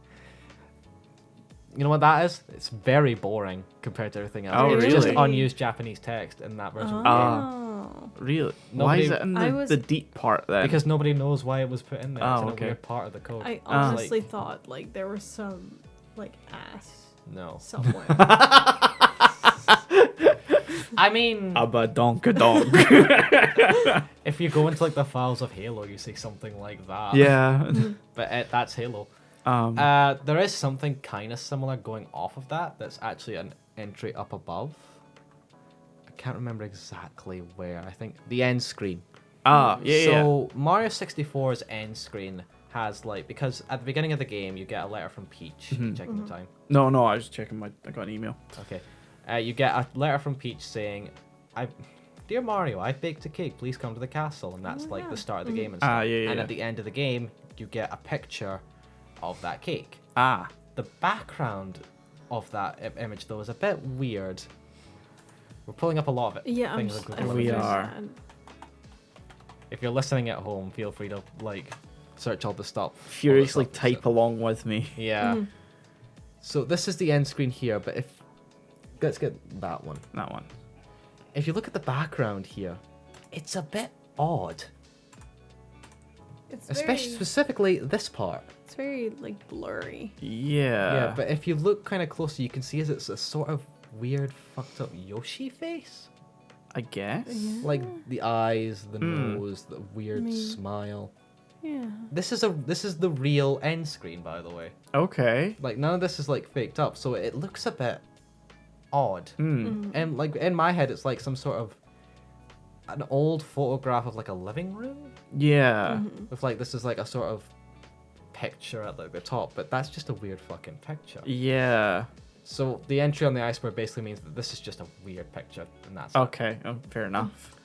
You know what that is? It's very boring compared to everything else. Oh, It's just really? unused Japanese text in that version of the game. Oh. Really? Why Nobody- is it in I the, was- the deep part then? Because nobody knows why it was put in there. It's Oh, in a okay. weird part of the code. I It's honestly like, thought like there was some like ass no. somewhere. I mean, Abba donka donk. if you go into like the files of Halo, you see something like that. Yeah. But that's Halo. There is something kind of similar going off of that. That's actually an entry up above. I can't remember exactly where. I think the end screen. Yeah. So Mario 64's end screen has like, because at the beginning of the game you get a letter from Peach. Checking the time. No, I was checking I got an email. Okay. You get a letter from Peach saying, Dear Mario, I've baked a cake. Please come to the castle. And that's like the start of the game and stuff. Yeah. And at the end of the game, you get a picture of that cake. The background of that image, though, is a bit weird. We're pulling up a lot of it. Yeah, things on Google We Images. are. If you're listening at home, feel free to like search all the stuff. Furiously all the type along with me. Yeah. So this is the end screen here, but let's get that one. That one. If you look at the background here, it's a bit odd. It's Especially specifically this part. It's very like blurry. Yeah. Yeah, but if you look kind of closer, you can see it's a sort of weird, fucked up Yoshi face. I guess. Like the eyes, the nose, the weird smile. Yeah. This is the real end screen, by the way. Okay. Like none of this is like faked up, so it looks a bit odd. Hmm. And like in my head, it's like some sort of an old photograph of like a living room Yeah. with like this is like a sort of picture at like the top, but that's just a weird fucking picture. Yeah. So the entry on the iceberg basically means that this is just a weird picture, and that's it. Okay. Fair enough.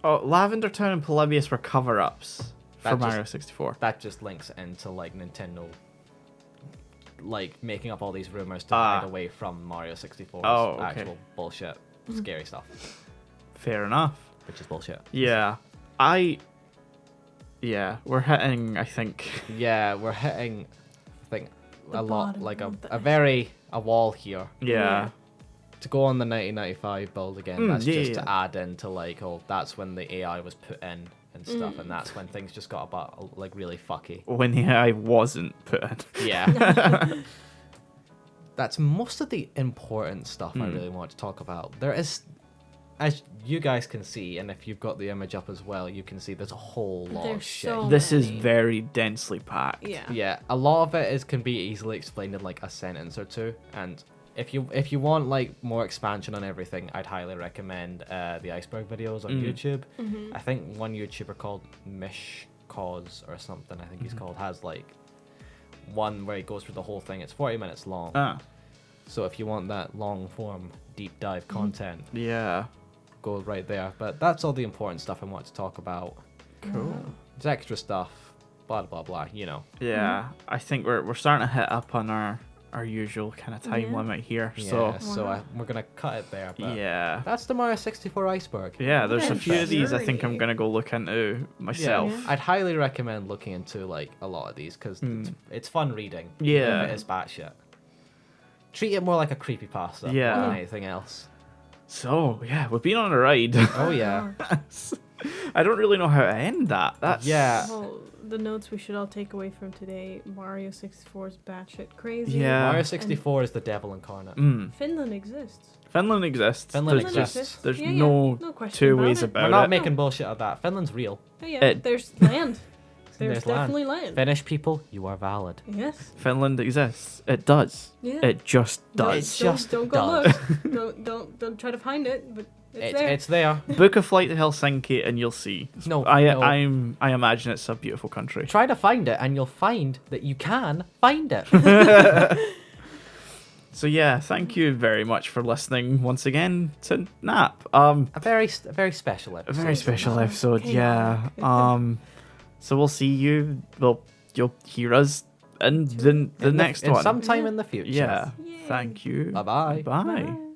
Oh, Lavender Town and Polybius were cover-ups for That Mario 64. That just links into like Nintendo, like making up all these rumors to Ah. hide away from Mario 64's Oh, okay. actual bullshit, scary stuff, Fair enough. which is bullshit. Yeah. Yeah, we're hitting, I think. Yeah, we're hitting, I think, The a lot, bottom like of the a wall here. Yeah. To go on the 1995 build again, that's yeah, just yeah. to add into like, oh, that's when the AI was put in and stuff, and that's when things just got about like really fucky. When the AI wasn't put in. Yeah. That's most of the important stuff I really want to talk about. There is, as you guys can see, and if you've got the image up as well, you can see there's a whole lot of There's shit. so This is many. very densely packed. Yeah. Yeah, a lot of it can be easily explained in like a sentence or two, and if you want like more expansion on everything, I'd highly recommend the Iceberg videos on YouTube. I think one YouTuber called Mish Cause or something, I think he's called, has like one where he goes through the whole thing. It's 40 minutes long. Ah, So if you want that long form deep dive content, yeah. go right there. But that's all the important stuff I want to talk about. Cool. There's extra stuff, blah blah blah, you know. Yeah, I think we're starting to hit up on our usual kind of time Yeah. limit here. Yeah, So so Wow. we're gonna cut it there. But yeah. that's the Mario 64 Iceberg. Yeah, there's a few of these I think I'm Journey. gonna go look into myself. Yeah. I'd highly recommend looking into like a lot of these because it's fun reading. Yeah. If it is batshit. Treat it more like a creepypasta Yeah. more than anything else. So yeah, we've been on a ride. Oh yeah. I don't really know how to end that. That's Yeah. Well, the notes we should all take away from today: Mario 64 is batshit crazy. Yeah. Mario 64 is the devil incarnate. Finland exists. Finland exists. Finland There's exists. There's Yeah, no question two about ways it. about We're not it. making bullshit of that. Finland's real. Oh yeah, It- there's land. There's There's land. definitely land. Finnish people, you are valid. Yes. Finland exists. It does. Yeah. It just Don't- does. just don't go does. look. don't try to find it, but it's there. It's there. Book a flight to Helsinki and you'll see. No, I no. I imagine it's a beautiful country. Try to find it, and you'll find that you can find it. So yeah, thank you very much for listening once again to Nap. a very special A episode. very special Chaotic. episode, yeah. So we'll see you. Well, you'll hear us in the next one. Sometime in the future. Yeah. Yay. Thank you. Bye-bye. Bye. Bye.